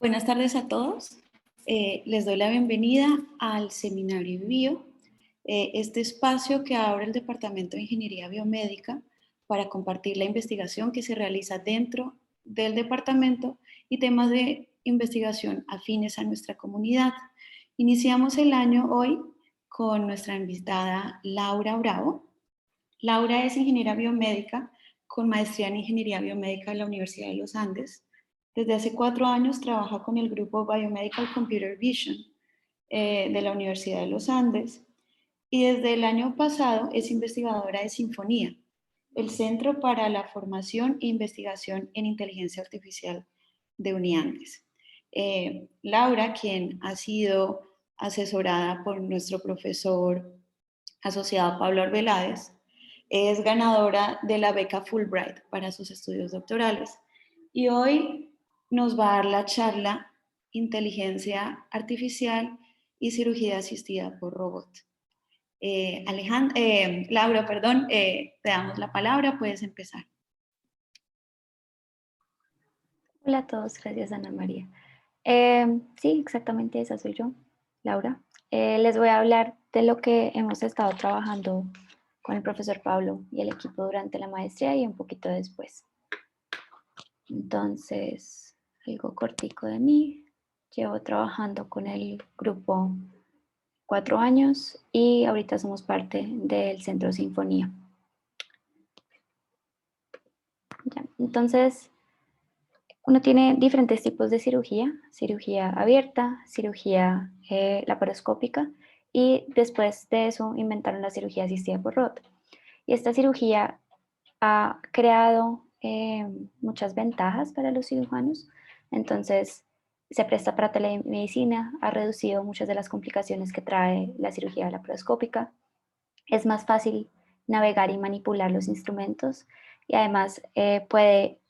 Buenas tardes a todos. Les doy la bienvenida al seminario BIO, este espacio que abre el Departamento de Ingeniería Biomédica para compartir la investigación que se realiza dentro del departamento y temas de investigación afines a nuestra comunidad. Iniciamos el año hoy con nuestra invitada Laura Bravo. Laura es ingeniera biomédica con maestría en Ingeniería Biomédica de la Universidad de los Andes. Desde hace 4 años trabaja con el grupo Biomedical Computer Vision de la Universidad de los Andes y desde el año pasado es investigadora de Sinfonía, el Centro para la Formación e Investigación en Inteligencia Artificial de Uniandes. Laura, quien ha sido asesorada por nuestro profesor asociado Pablo Arbeláez, es ganadora de la beca Fulbright para sus estudios doctorales y hoy nos va a dar la charla Inteligencia Artificial y Cirugía Asistida por Robot. Laura, perdón, te damos la palabra, puedes empezar. Hola a todos, gracias Ana María. Sí, exactamente esa soy yo, Laura. Les voy a hablar de lo que hemos estado trabajando con el profesor Pablo y el equipo durante la maestría y un poquito después. Entonces, algo cortico de mí. Llevo trabajando con el grupo 4 años y ahorita somos parte del Centro Sinfonía. Ya, entonces, uno tiene diferentes tipos de cirugía abierta, cirugía laparoscópica y después de eso inventaron la cirugía asistida por robot. Y esta cirugía ha creado muchas ventajas para los cirujanos, entonces se presta para telemedicina, ha reducido muchas de las complicaciones que trae la cirugía laparoscópica, es más fácil navegar y manipular los instrumentos y además puede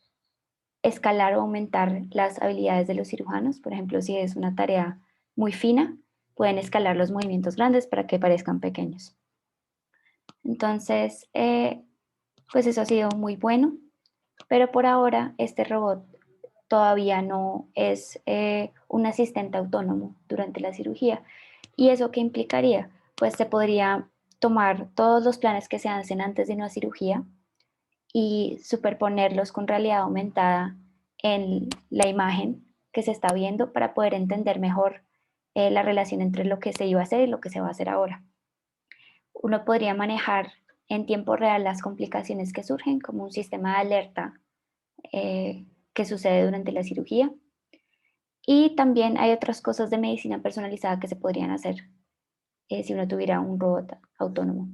escalar o aumentar las habilidades de los cirujanos. Por ejemplo, si es una tarea muy fina, pueden escalar los movimientos grandes para que parezcan pequeños. Entonces, pues eso ha sido muy bueno, pero por ahora este robot todavía no es un asistente autónomo durante la cirugía. ¿Y eso qué implicaría? Pues se podría tomar todos los planes que se hacen antes de una cirugía y superponerlos con realidad aumentada en la imagen que se está viendo para poder entender mejor la relación entre lo que se iba a hacer y lo que se va a hacer ahora. Uno podría manejar en tiempo real las complicaciones que surgen como un sistema de alerta que sucede durante la cirugía. Y también hay otras cosas de medicina personalizada que se podrían hacer si uno tuviera un robot autónomo,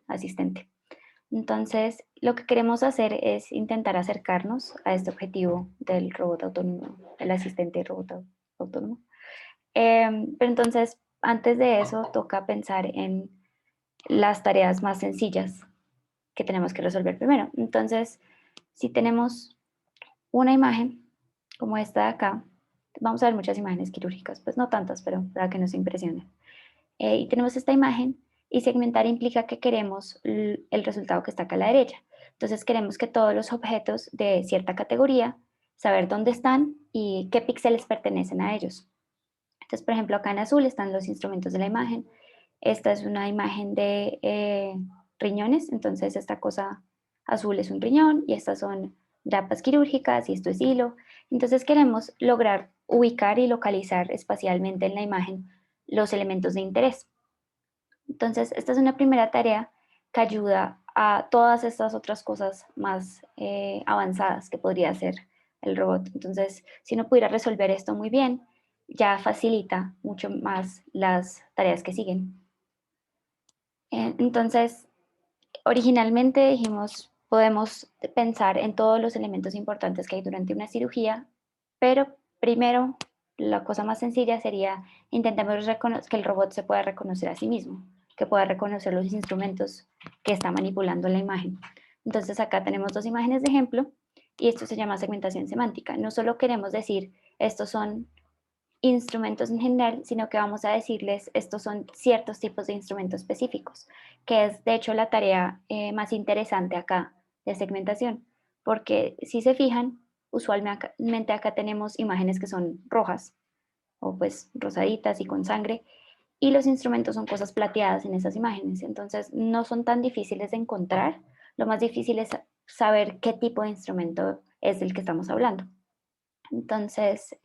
asistente. Entonces, lo que queremos hacer es intentar acercarnos a este objetivo del robot autónomo, el asistente robot autónomo. Pero entonces, antes de eso, toca pensar en las tareas más sencillas que tenemos que resolver primero. Entonces, si tenemos una imagen como esta de acá, vamos a ver muchas imágenes quirúrgicas, pues no tantas, pero para que nos impresione. Y tenemos esta imagen y segmentar implica que queremos el resultado que está acá a la derecha. Entonces queremos que todos los objetos de cierta categoría, saber dónde están y qué píxeles pertenecen a ellos. Entonces, por ejemplo, acá en azul están los instrumentos de la imagen. Esta es una imagen de riñones, entonces esta cosa azul es un riñón y estas son grapas quirúrgicas y esto es hilo. Entonces queremos lograr ubicar y localizar espacialmente en la imagen los elementos de interés. Entonces, esta es una primera tarea que ayuda a todas estas otras cosas más avanzadas que podría hacer el robot. Entonces, si uno pudiera resolver esto muy bien, ya facilita mucho más las tareas que siguen. Entonces, originalmente dijimos, podemos pensar en todos los elementos importantes que hay durante una cirugía, pero primero, la cosa más sencilla sería intentemos que el robot se pueda reconocer a sí mismo, que pueda reconocer los instrumentos que está manipulando la imagen. Entonces acá tenemos 2 imágenes de ejemplo y esto se llama segmentación semántica. No solo queremos decir estos son instrumentos en general, sino que vamos a decirles estos son ciertos tipos de instrumentos específicos, que es de hecho la tarea más interesante acá de segmentación, porque si se fijan, usualmente acá tenemos imágenes que son rojas o pues rosaditas y con sangre, y los instrumentos son cosas plateadas en esas imágenes, entonces no son tan difíciles de encontrar. Lo más difícil es saber qué tipo de instrumento es del que estamos hablando. Entonces,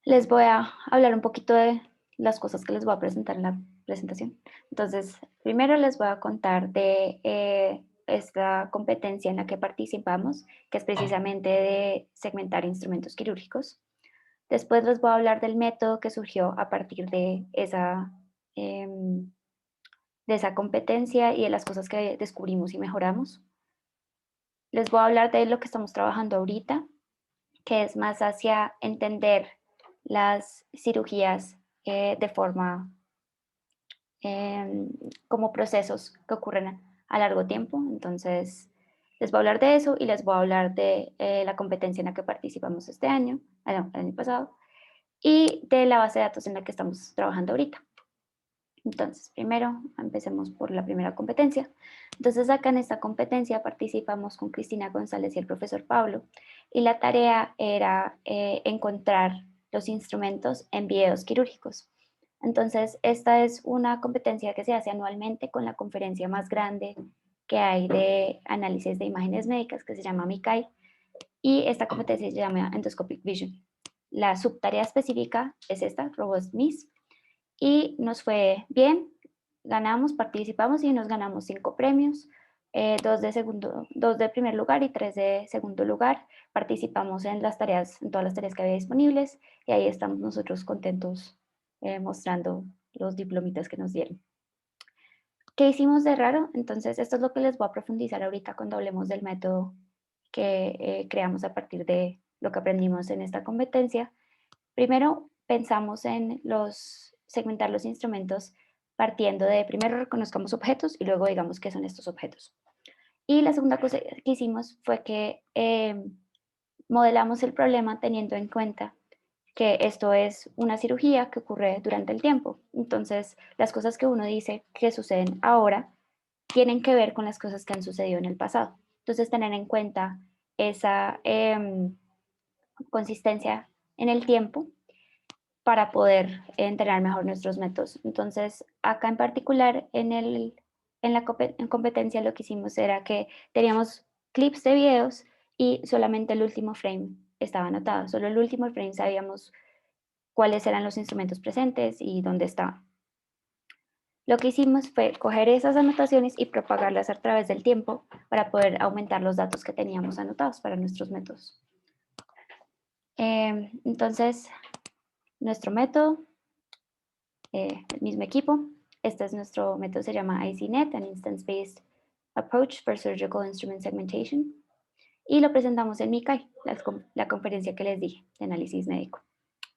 les voy a hablar un poquito de las cosas que les voy a presentar en la presentación. Entonces, primero les voy a contar de esta competencia en la que participamos, que es precisamente de segmentar instrumentos quirúrgicos. Después les voy a hablar del método que surgió a partir de esa competencia y de las cosas que descubrimos y mejoramos. Les voy a hablar de lo que estamos trabajando ahorita, que es más hacia entender las cirugías de forma como procesos que ocurren a largo tiempo. Entonces, les voy a hablar de eso y les voy a hablar de la competencia en la que participamos este año, el año pasado, y de la base de datos en la que estamos trabajando ahorita. Entonces, primero empecemos por la primera competencia. Entonces, acá en esta competencia participamos con Cristina González y el profesor Pablo, y la tarea era encontrar los instrumentos en videos quirúrgicos. Entonces, esta es una competencia que se hace anualmente con la conferencia más grande que hay de análisis de imágenes médicas, que se llama MICAI, y esta competencia se llama Endoscopic Vision. La subtarea específica es esta, Robust MIS, y nos fue bien, ganamos, participamos y nos ganamos 5 premios, 2 de primer lugar y 3 de segundo lugar. Participamos en las tareas, en todas las tareas que había disponibles, y ahí estamos nosotros contentos mostrando los diplomitas que nos dieron. ¿Qué hicimos de raro? Entonces, esto es lo que les voy a profundizar ahorita cuando hablemos del método que creamos a partir de lo que aprendimos en esta competencia. Primero, pensamos en segmentar los instrumentos partiendo de primero reconozcamos objetos y luego digamos qué son estos objetos. Y la segunda cosa que hicimos fue que modelamos el problema teniendo en cuenta que esto es una cirugía que ocurre durante el tiempo. Entonces, las cosas que uno dice que suceden ahora tienen que ver con las cosas que han sucedido en el pasado. Entonces, tener en cuenta esa consistencia en el tiempo para poder entrenar mejor nuestros métodos. Entonces, acá en particular, en competencia lo que hicimos era que teníamos clips de videos y solamente el último frame estaba anotado. Solo el último frame sabíamos cuáles eran los instrumentos presentes y dónde estaban. Lo que hicimos fue coger esas anotaciones y propagarlas a través del tiempo para poder aumentar los datos que teníamos anotados para nuestros métodos. Entonces, nuestro método, el mismo equipo. Este es nuestro método, se llama ICNet, an Instance-Based Approach for Surgical Instrument Segmentation. Y lo presentamos en MICAI, la conferencia que les dije, de análisis médico,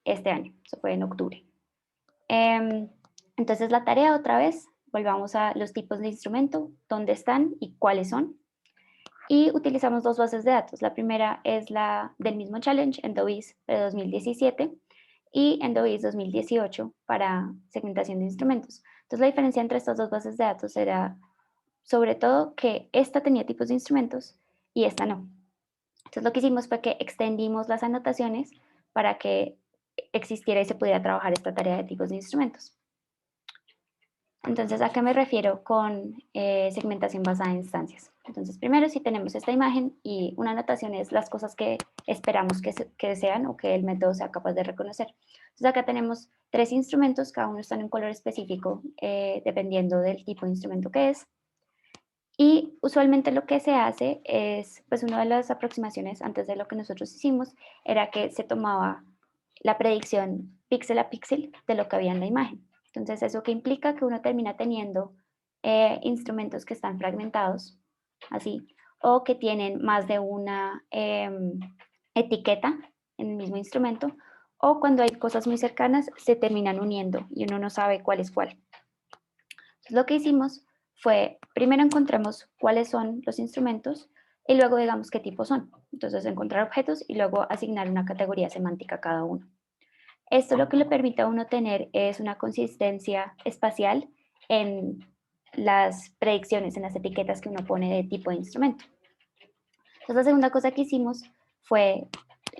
este año, eso fue en octubre. Entonces la tarea otra vez, volvamos a los tipos de instrumento, dónde están y cuáles son. Y utilizamos 2 bases de datos. La primera es la del mismo challenge, EndoWIS de 2017 y EndoWIS 2018 para segmentación de instrumentos. Entonces la diferencia entre estas 2 bases de datos era sobre todo que esta tenía tipos de instrumentos y esta no. Entonces lo que hicimos fue que extendimos las anotaciones para que existiera y se pudiera trabajar esta tarea de tipos de instrumentos. Entonces, ¿a qué me refiero con segmentación basada en instancias? Entonces, primero, si tenemos esta imagen y una anotación es las cosas que esperamos que sean o que el método sea capaz de reconocer. Entonces, acá tenemos 3 instrumentos, cada uno está en un color específico dependiendo del tipo de instrumento que es. Y usualmente lo que se hace es, pues una de las aproximaciones antes de lo que nosotros hicimos era que se tomaba la predicción píxel a píxel de lo que había en la imagen. Entonces, ¿eso que implica? Que uno termina teniendo instrumentos que están fragmentados, así, o que tienen más de una etiqueta en el mismo instrumento, o cuando hay cosas muy cercanas, se terminan uniendo y uno no sabe cuál es cuál. Entonces, lo que hicimos fue, primero encontramos cuáles son los instrumentos y luego digamos qué tipos son. Entonces, encontrar objetos y luego asignar una categoría semántica a cada uno. Esto lo que le permite a uno tener es una consistencia espacial en las predicciones, en las etiquetas que uno pone de tipo de instrumento. Entonces, la segunda cosa que hicimos fue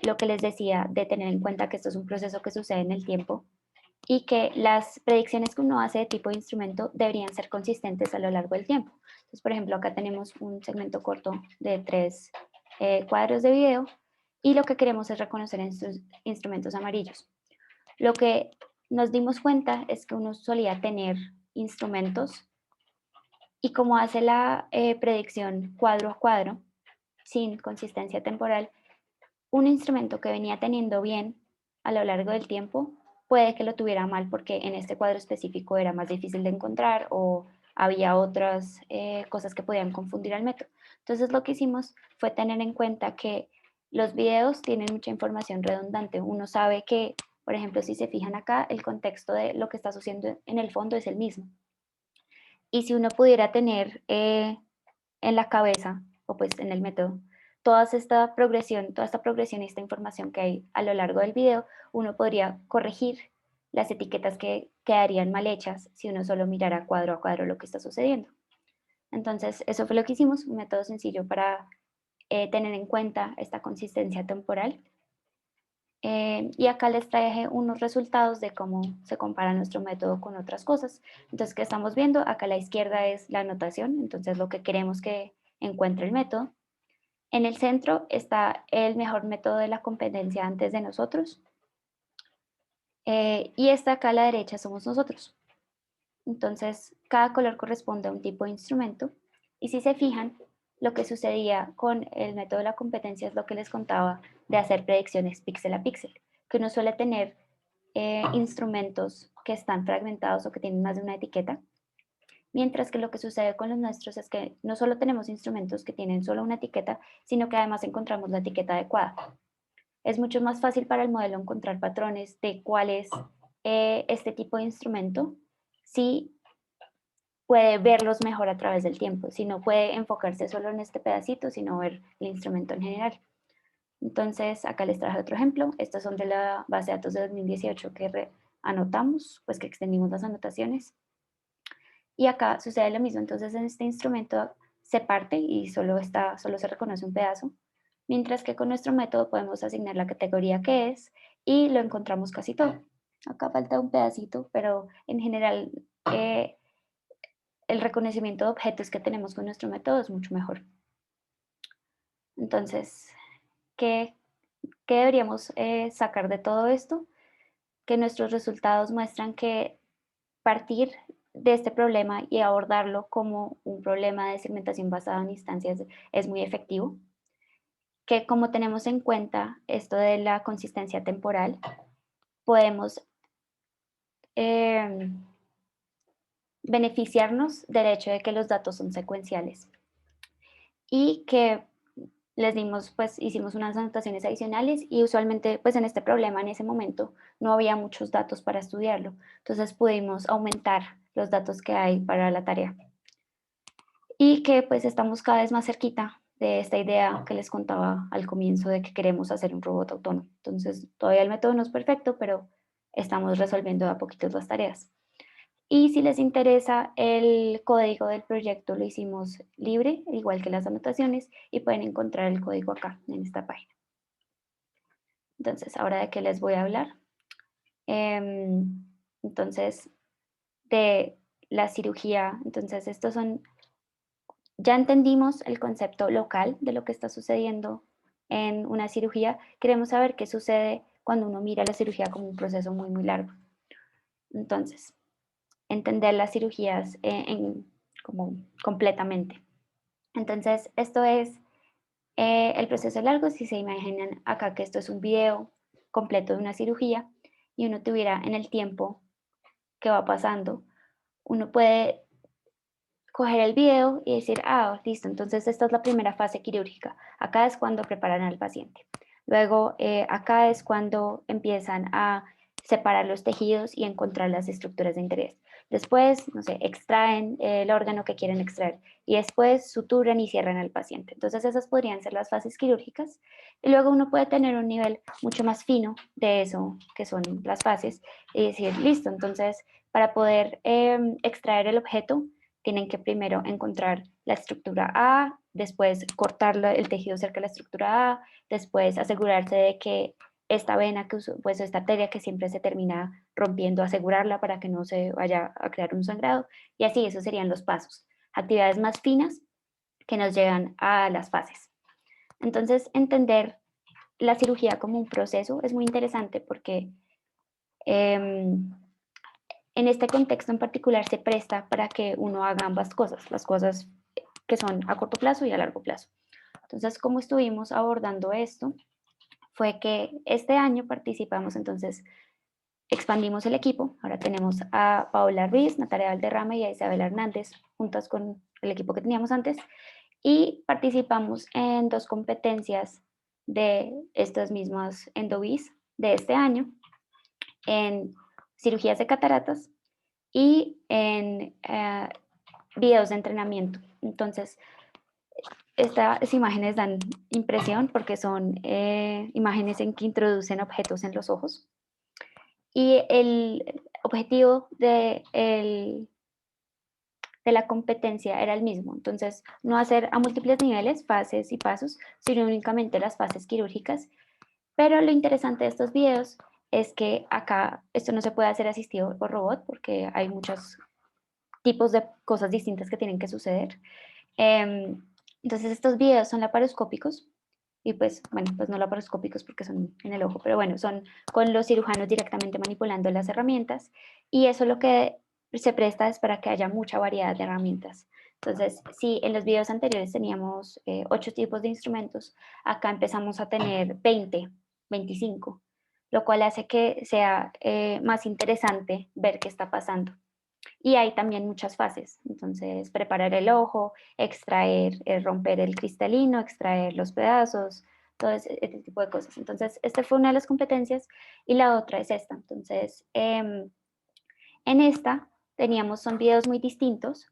lo que les decía, de tener en cuenta que esto es un proceso que sucede en el tiempo y que las predicciones que uno hace de tipo de instrumento deberían ser consistentes a lo largo del tiempo. Entonces, por ejemplo, acá tenemos un segmento corto de 3 cuadros de video y lo que queremos es reconocer estos instrumentos amarillos. Lo que nos dimos cuenta es que uno solía tener instrumentos y como hace la predicción cuadro a cuadro, sin consistencia temporal, un instrumento que venía teniendo bien a lo largo del tiempo puede que lo tuviera mal porque en este cuadro específico era más difícil de encontrar o había otras cosas que podían confundir al método. Entonces lo que hicimos fue tener en cuenta que los videos tienen mucha información redundante. Uno sabe que, por ejemplo, si se fijan acá, el contexto de lo que está sucediendo en el fondo es el mismo. Y si uno pudiera tener en la cabeza, o pues en el método, toda esta progresión y esta información que hay a lo largo del video, uno podría corregir las etiquetas que quedarían mal hechas si uno solo mirara cuadro a cuadro lo que está sucediendo. Entonces, eso fue lo que hicimos, un método sencillo para tener en cuenta esta consistencia temporal. Y acá les traje unos resultados de cómo se compara nuestro método con otras cosas. Entonces, ¿qué estamos viendo? Acá a la izquierda es la anotación, entonces lo que queremos que encuentre el método. En el centro está el mejor método de la competencia antes de nosotros. Y esta acá a la derecha somos nosotros. Entonces, cada color corresponde a un tipo de instrumento. Y si se fijan, lo que sucedía con el método de la competencia es lo que les contaba de hacer predicciones píxel a píxel, que uno suele tener instrumentos que están fragmentados o que tienen más de una etiqueta, mientras que lo que sucede con los nuestros es que no solo tenemos instrumentos que tienen solo una etiqueta, sino que además encontramos la etiqueta adecuada. Es mucho más fácil para el modelo encontrar patrones de cuál es este tipo de instrumento si puede verlos mejor a través del tiempo, si no puede enfocarse solo en este pedacito, sino ver el instrumento en general. Entonces, acá les traje otro ejemplo. Estos son de la base de datos de 2018 que anotamos, pues que extendimos las anotaciones. Y acá sucede lo mismo. Entonces, en este instrumento se parte y solo se reconoce un pedazo, mientras que con nuestro método podemos asignar la categoría que es y lo encontramos casi todo. Acá falta un pedacito, pero en general el reconocimiento de objetos que tenemos con nuestro método es mucho mejor. Entonces, ¿qué deberíamos sacar de todo esto? Que nuestros resultados muestran que partir de este problema y abordarlo como un problema de segmentación basada en instancias es muy efectivo, que como tenemos en cuenta esto de la consistencia temporal, podemos eh, beneficiarnos del hecho de que los datos son secuenciales y que les dimos, pues hicimos unas anotaciones adicionales y usualmente pues en este problema en ese momento no había muchos datos para estudiarlo, entonces pudimos aumentar los datos que hay para la tarea y que pues estamos cada vez más cerquita de esta idea que les contaba al comienzo de que queremos hacer un robot autónomo. Entonces todavía el método no es perfecto, pero estamos resolviendo de a poquitos las tareas. Y si les interesa, el código del proyecto lo hicimos libre, igual que las anotaciones, y pueden encontrar el código acá, en esta página. Entonces, ahora de qué les voy a hablar. Entonces, de la cirugía, entonces estos son, ya entendimos el concepto local de lo que está sucediendo en una cirugía, queremos saber qué sucede cuando uno mira la cirugía como un proceso muy, muy largo. Entonces, entender las cirugías como completamente. Entonces, esto es el proceso largo. Si se imaginan acá que esto es un video completo de una cirugía y uno tuviera en el tiempo que va pasando, uno puede coger el video y decir, ah, listo, entonces esta es la primera fase quirúrgica. Acá es cuando preparan al paciente. Luego, acá es cuando empiezan a separar los tejidos y encontrar las estructuras de interés. Después, no sé, extraen el órgano que quieren extraer y después suturan y cierran al paciente. Entonces, esas podrían ser las fases quirúrgicas. Y luego uno puede tener un nivel mucho más fino de eso, que son las fases, y decir, listo, entonces, para poder extraer el objeto, tienen que primero encontrar la estructura A, después cortar el tejido cerca de la estructura A, después asegurarse de que esta vena, pues esta arteria que siempre se termina rompiendo, asegurarla para que no se vaya a crear un sangrado, y así esos serían los pasos. Actividades más finas que nos llevan a las fases. Entonces, entender la cirugía como un proceso es muy interesante porque en este contexto en particular se presta para que uno haga ambas cosas, las cosas que son a corto plazo y a largo plazo. Entonces, como estuvimos abordando esto, fue que este año participamos, entonces expandimos el equipo, ahora tenemos a Paola Ruiz, Natalia Valderrama y a Isabel Hernández, juntas con el equipo que teníamos antes, y participamos en 2 competencias de estas mismas Endovis de este año, en cirugías de cataratas y en videos de entrenamiento. Entonces, estas imágenes dan impresión porque son imágenes en que introducen objetos en los ojos. Y el objetivo de la competencia era el mismo. Entonces, no hacer a múltiples niveles, fases y pasos, sino únicamente las fases quirúrgicas. Pero lo interesante de estos videos es que acá esto no se puede hacer asistido por robot porque hay muchos tipos de cosas distintas que tienen que suceder. Entonces, estos videos son laparoscópicos y pues, bueno, pues no laparoscópicos porque son en el ojo, pero bueno, son con los cirujanos directamente manipulando las herramientas y eso lo que se presta es para que haya mucha variedad de herramientas. Entonces, si en los videos anteriores teníamos 8 tipos de instrumentos, acá empezamos a tener 20, 25, lo cual hace que sea más interesante ver qué está pasando. Y hay también muchas fases, entonces preparar el ojo, extraer, romper el cristalino, extraer los pedazos, todo ese tipo de cosas. Entonces, esta fue una de las competencias y la otra es esta. Entonces, en esta son videos muy distintos,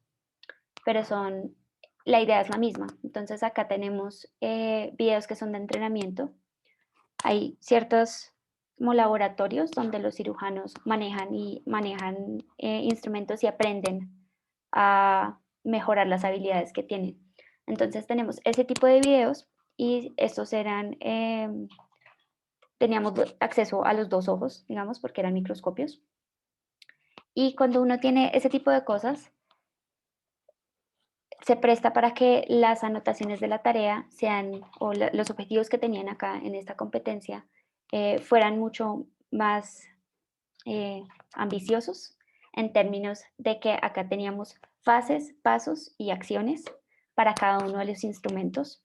pero la idea es la misma. Entonces, acá tenemos videos que son de entrenamiento. Hay ciertos como laboratorios donde los cirujanos manejan instrumentos y aprenden a mejorar las habilidades que tienen. Entonces tenemos ese tipo de videos y estos teníamos acceso a los 2 ojos, digamos, porque eran microscopios. Y cuando uno tiene ese tipo de cosas, se presta para que las anotaciones de la tarea sean, o los objetivos que tenían acá en esta competencia, fueran mucho más ambiciosos en términos de que acá teníamos fases, pasos y acciones para cada uno de los instrumentos.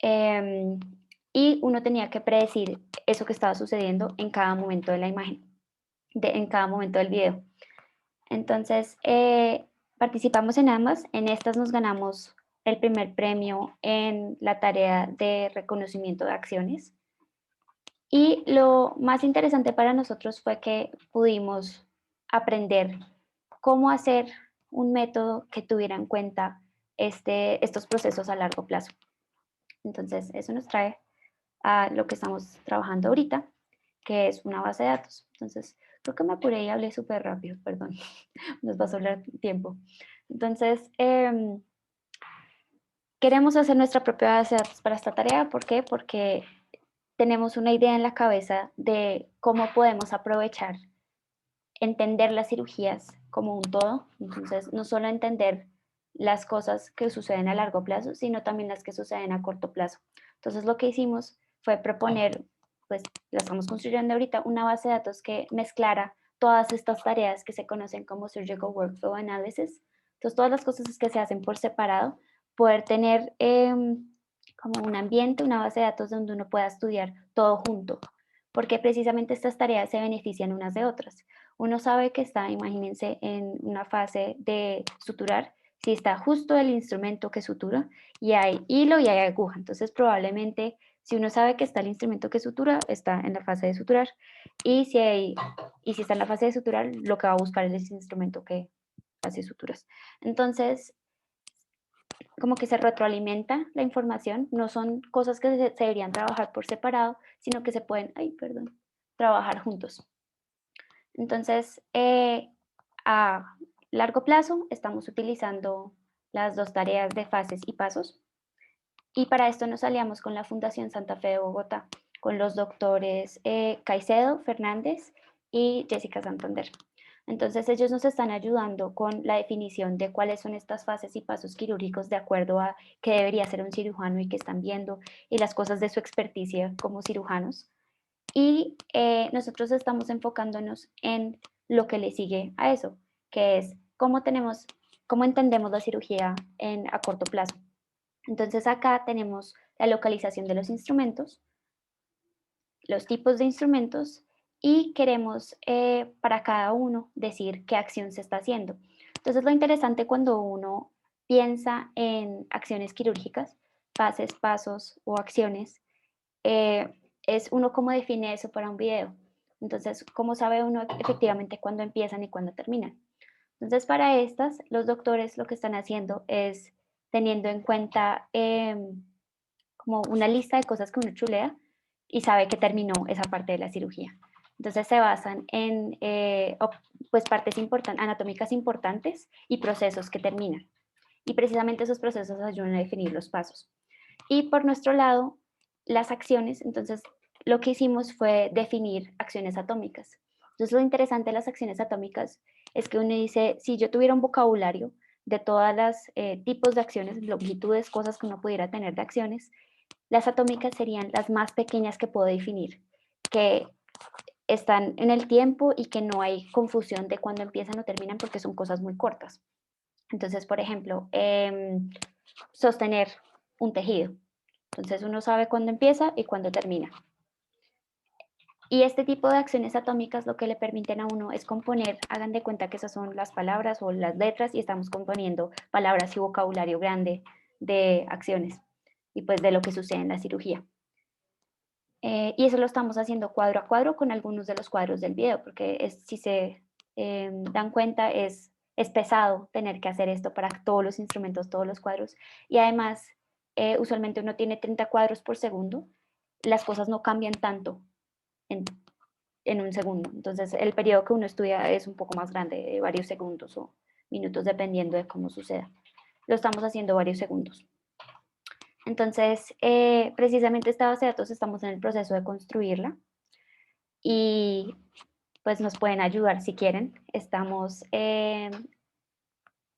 Y uno tenía que predecir eso que estaba sucediendo en cada momento de la imagen, en cada momento del video. Entonces, participamos en ambas. En estas nos ganamos el primer premio en la tarea de reconocimiento de acciones. Y lo más interesante para nosotros fue que pudimos aprender cómo hacer un método que tuviera en cuenta estos procesos a largo plazo. Entonces, eso nos trae a lo que estamos trabajando ahorita, que es una base de datos. Entonces, creo que me apuré y hablé súper rápido, perdón, nos va a sobrar tiempo. Entonces, queremos hacer nuestra propia base de datos para esta tarea. ¿Por qué? Porque tenemos una idea en la cabeza de cómo podemos aprovechar, entender las cirugías como un todo. Entonces, no solo entender las cosas que suceden a largo plazo, sino también las que suceden a corto plazo. Entonces, lo que hicimos fue proponer, pues la estamos construyendo ahorita, una base de datos que mezclara todas estas tareas que se conocen como Surgical Workflow Analysis. Entonces, todas las cosas que se hacen por separado, poder tener como un ambiente, una base de datos donde uno pueda estudiar todo junto, porque precisamente estas tareas se benefician unas de otras. Uno sabe que está, imagínense, en una fase de suturar, si está justo el instrumento que sutura y hay hilo y hay aguja. Entonces, probablemente, si uno sabe que está el instrumento que sutura, está en la fase de suturar. Y si está en la fase de suturar, lo que va a buscar es el instrumento que hace suturas. Entonces, como que se retroalimenta la información, no son cosas que se deberían trabajar por separado, sino que se pueden, trabajar juntos. Entonces, a largo plazo estamos utilizando las 2 tareas de fases y pasos. Y para esto nos aliamos con la Fundación Santa Fe de Bogotá, con los doctores Caicedo Fernández y Jessica Santander. Entonces ellos nos están ayudando con la definición de cuáles son estas fases y pasos quirúrgicos de acuerdo a qué debería ser un cirujano y qué están viendo y las cosas de su experticia como cirujanos. Y nosotros estamos enfocándonos en lo que le sigue a eso, que es cómo entendemos la cirugía a corto plazo. Entonces acá tenemos la localización de los instrumentos, los tipos de instrumentos y queremos para cada uno decir qué acción se está haciendo. Entonces lo interesante cuando uno piensa en acciones quirúrgicas, fases, pasos o acciones, es uno cómo define eso para un video. Entonces, ¿cómo sabe uno efectivamente cuándo empiezan y cuándo terminan? Entonces, para estas, los doctores lo que están haciendo es teniendo en cuenta como una lista de cosas que uno chulea y sabe que terminó esa parte de la cirugía. Entonces se basan en pues partes anatómicas importantes y procesos que terminan. Y precisamente esos procesos ayudan a definir los pasos. Y por nuestro lado, las acciones, entonces lo que hicimos fue definir acciones atómicas. Entonces lo interesante de las acciones atómicas es que uno dice, si yo tuviera un vocabulario de todas las tipos de acciones, longitudes, cosas que uno pudiera tener de acciones, las atómicas serían las más pequeñas que puedo definir, que están en el tiempo y que no hay confusión de cuándo empiezan o terminan porque son cosas muy cortas. Entonces, por ejemplo, sostener un tejido. Entonces uno sabe cuándo empieza y cuándo termina. Y este tipo de acciones atómicas lo que le permiten a uno es componer, hagan de cuenta que esas son las palabras o las letras y estamos componiendo palabras y vocabulario grande de acciones y pues de lo que sucede en la cirugía. Y eso lo estamos haciendo cuadro a cuadro con algunos de los cuadros del video, porque si se dan cuenta es pesado tener que hacer esto para todos los instrumentos, todos los cuadros. Y además, usualmente uno tiene 30 cuadros por segundo, las cosas no cambian tanto en, en un segundo. Entonces, el periodo que uno estudia es un poco más grande, de varios segundos o minutos, dependiendo de cómo suceda. Lo estamos haciendo varios segundos. Entonces, precisamente esta base de datos estamos en el proceso de construirla y pues nos pueden ayudar si quieren.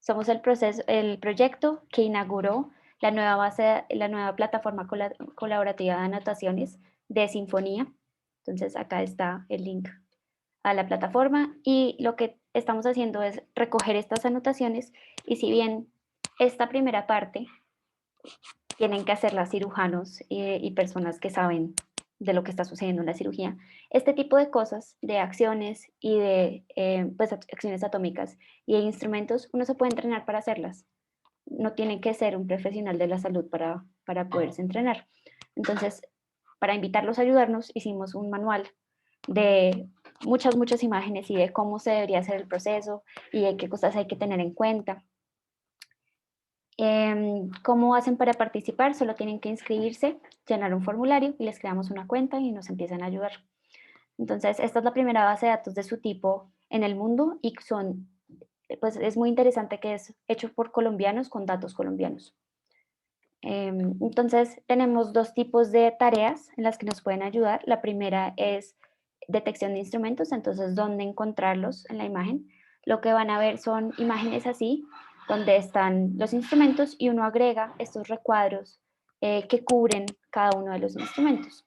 Somos el proyecto que inauguró la nueva plataforma colaborativa de anotaciones de Sinfonía. Entonces, acá está el link a la plataforma y lo que estamos haciendo es recoger estas anotaciones y si bien esta primera parte tienen que hacerlas cirujanos y personas que saben de lo que está sucediendo en la cirugía. Este tipo de cosas, de acciones y de pues, acciones atómicas y de instrumentos, uno se puede entrenar para hacerlas. No tiene que ser un profesional de la salud para poderse entrenar. Entonces, para invitarlos a ayudarnos, hicimos un manual de muchas imágenes y de cómo se debería hacer el proceso y de qué cosas hay que tener en cuenta. ¿Cómo hacen para participar? Solo tienen que inscribirse, llenar un formulario y les creamos una cuenta y nos empiezan a ayudar. Entonces, esta es la primera base de datos de su tipo en el mundo y pues es muy interesante que es hecho por colombianos con datos colombianos. Entonces, tenemos dos tipos de tareas en las que nos pueden ayudar. La primera es detección de instrumentos, entonces, ¿dónde encontrarlos en la imagen? Lo que van a ver son imágenes así, donde están los instrumentos y uno agrega estos recuadros que cubren cada uno de los instrumentos.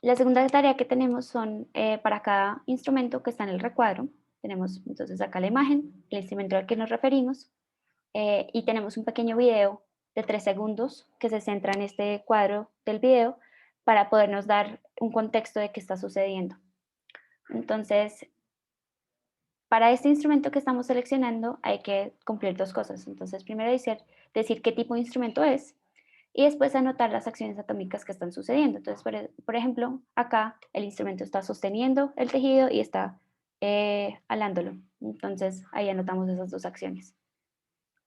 La segunda tarea que tenemos son para cada instrumento que está en el recuadro. Tenemos entonces acá la imagen, el instrumento al que nos referimos y tenemos un pequeño video de 3 segundos que se centra en este cuadro del video para podernos dar un contexto de qué está sucediendo. Entonces, para este instrumento que estamos seleccionando hay que cumplir dos cosas. Entonces, primero decir qué tipo de instrumento es y después anotar las acciones atómicas que están sucediendo. Entonces, por ejemplo, acá el instrumento está sosteniendo el tejido y está alándolo. Entonces, ahí anotamos esas dos acciones.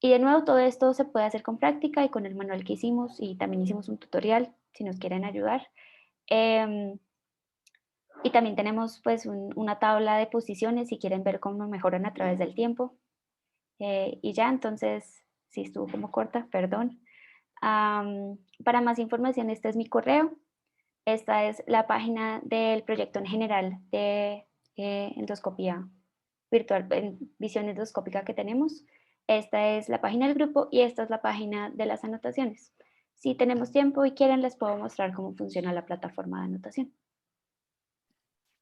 Y de nuevo, todo esto se puede hacer con práctica y con el manual que hicimos y también hicimos un tutorial si nos quieren ayudar. Y también tenemos pues una tabla de posiciones si quieren ver cómo mejoran a través del tiempo. Y ya, entonces, sí estuvo como corta, perdón. Para más información, este es mi correo. Esta es la página del proyecto en general de endoscopía virtual, visión endoscópica que tenemos. Esta es la página del grupo y esta es la página de las anotaciones. Si tenemos tiempo y quieren, les puedo mostrar cómo funciona la plataforma de anotación.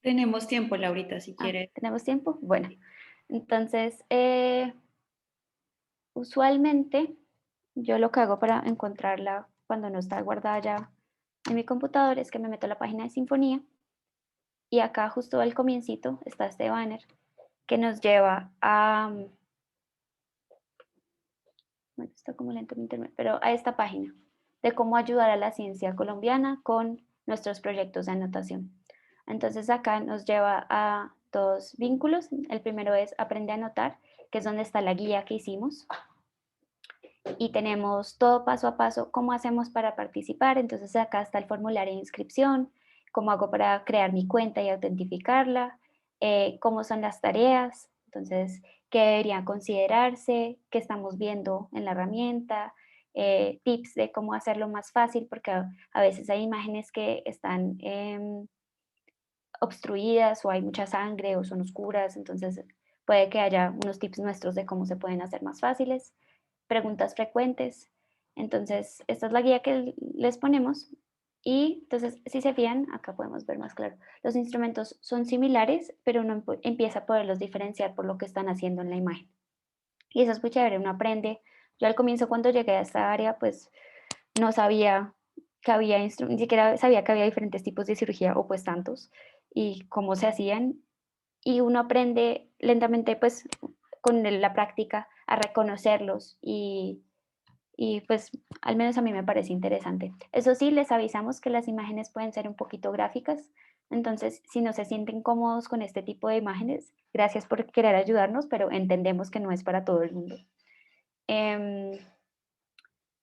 Tenemos tiempo, Laurita, si quieres. ¿Tenemos tiempo? Bueno, entonces, usualmente yo lo que hago para encontrarla cuando no está guardada ya en mi computador es que me meto a la página de Sinfonía y acá justo al comiencito está este banner que nos lleva a, bueno, está como lento mi internet, pero a esta página de cómo ayudar a la ciencia colombiana con nuestros proyectos de anotación. Entonces acá nos lleva a dos vínculos. El primero es Aprende a anotar, que es donde está la guía que hicimos. Y tenemos todo paso a paso, cómo hacemos para participar. Entonces acá está el formulario de inscripción, cómo hago para crear mi cuenta y autentificarla, cómo son las tareas, entonces, qué deberían considerarse, qué estamos viendo en la herramienta, tips de cómo hacerlo más fácil, porque a veces hay imágenes que están obstruidas o hay mucha sangre o son oscuras, entonces puede que haya unos tips nuestros de cómo se pueden hacer más fáciles, preguntas frecuentes. Entonces, esta es la guía que les ponemos y entonces, si se fijan, acá podemos ver más claro. Los instrumentos son similares, pero uno empieza a poderlos diferenciar por lo que están haciendo en la imagen. Y eso es muy chévere, uno aprende. Yo al comienzo cuando llegué a esta área, pues no sabía que había ni siquiera sabía que había diferentes tipos de cirugía o pues tantos y cómo se hacían y uno aprende lentamente pues con la práctica a reconocerlos y pues al menos a mí me parece interesante. Eso sí, les avisamos que las imágenes pueden ser un poquito gráficas, entonces si no se sienten cómodos con este tipo de imágenes, gracias por querer ayudarnos, pero entendemos que no es para todo el mundo.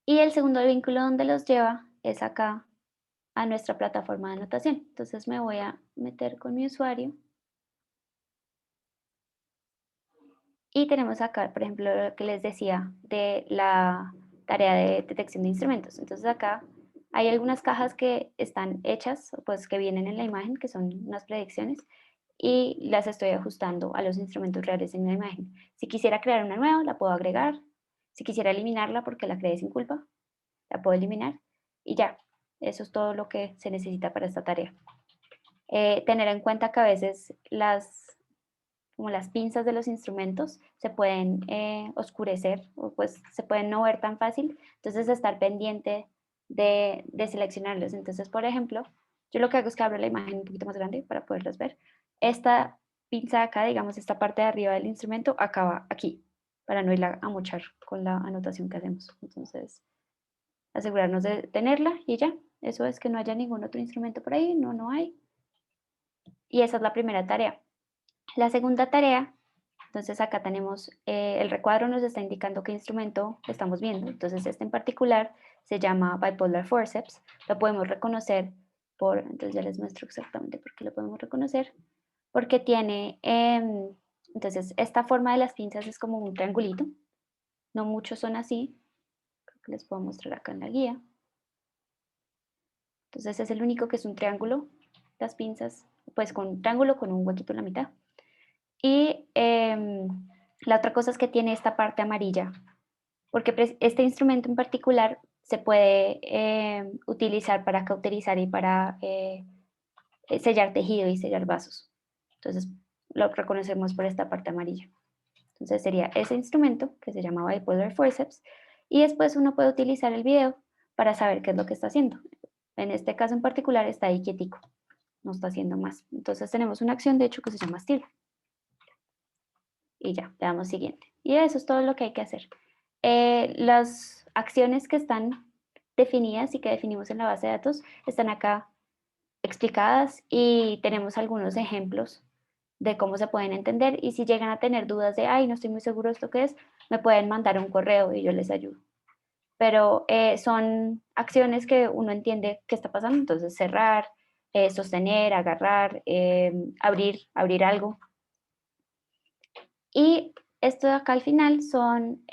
Y el segundo vínculo donde los lleva es acá a nuestra plataforma de anotación. Entonces me voy a meter con mi usuario y tenemos acá, por ejemplo, lo que les decía de la tarea de detección de instrumentos. Entonces acá hay algunas cajas que están hechas, pues que vienen en la imagen, que son unas predicciones, y las estoy ajustando a los instrumentos reales en la imagen. Si quisiera crear una nueva, la puedo agregar. Si quisiera eliminarla porque la creé sin culpa, la puedo eliminar y ya. Eso es todo lo que se necesita para esta tarea. Tener en cuenta que a veces como las pinzas de los instrumentos se pueden oscurecer o pues se pueden no ver tan fácil, entonces estar pendiente de seleccionarlos. Entonces, por ejemplo, yo lo que hago es que abro la imagen un poquito más grande para poderlas ver. Esta pinza acá, digamos, esta parte de arriba del instrumento acaba aquí, para no irla a mochar con la anotación que hacemos. Entonces, asegurarnos de tenerla y ya. Eso es que no haya ningún otro instrumento por ahí, no hay. Y esa es la primera tarea. La segunda tarea, entonces acá tenemos, el recuadro nos está indicando qué instrumento estamos viendo. Entonces este en particular se llama bipolar forceps. Lo podemos reconocer entonces ya les muestro exactamente por qué lo podemos reconocer. Porque tiene, entonces esta forma de las pinzas es como un triangulito. No muchos son así. Creo que les puedo mostrar acá en la guía. Entonces es el único que es un triángulo, las pinzas, pues con un triángulo con un huequito en la mitad. Y la otra cosa es que tiene esta parte amarilla, porque este instrumento en particular se puede utilizar para cauterizar y para sellar tejido y sellar vasos. Entonces lo reconocemos por esta parte amarilla. Entonces sería ese instrumento que se llama bipolar forceps y después uno puede utilizar el video para saber qué es lo que está haciendo. En este caso en particular está ahí quietico, no está haciendo más. Entonces tenemos una acción de hecho que se llama still. Y ya, le damos siguiente. Y eso es todo lo que hay que hacer. Las acciones que están definidas y que definimos en la base de datos están acá explicadas y tenemos algunos ejemplos de cómo se pueden entender y si llegan a tener dudas de, ay, no estoy muy seguro de esto que es, me pueden mandar un correo y yo les ayudo. Pero son acciones que uno entiende qué está pasando, entonces cerrar, sostener, agarrar, abrir algo. Y esto de acá al final son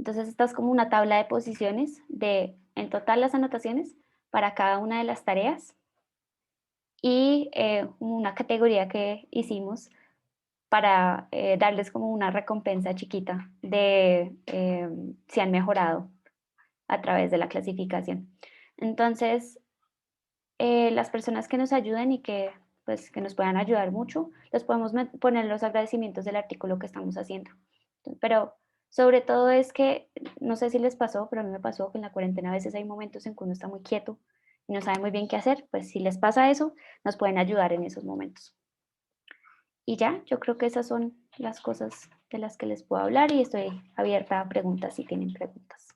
Entonces esta es como una tabla de posiciones de en total las anotaciones para cada una de las tareas y una categoría que hicimos para darles como una recompensa chiquita de si han mejorado a través de la clasificación. Entonces, las personas que nos ayuden y que, pues, que nos puedan ayudar mucho, les podemos poner los agradecimientos del artículo que estamos haciendo. Pero sobre todo es que, no sé si les pasó, pero a mí me pasó que en la cuarentena a veces hay momentos en que uno está muy quieto y no sabe muy bien qué hacer. Pues si les pasa eso, nos pueden ayudar en esos momentos. Y ya, yo creo que esas son las cosas de las que les puedo hablar y estoy abierta a preguntas si tienen preguntas.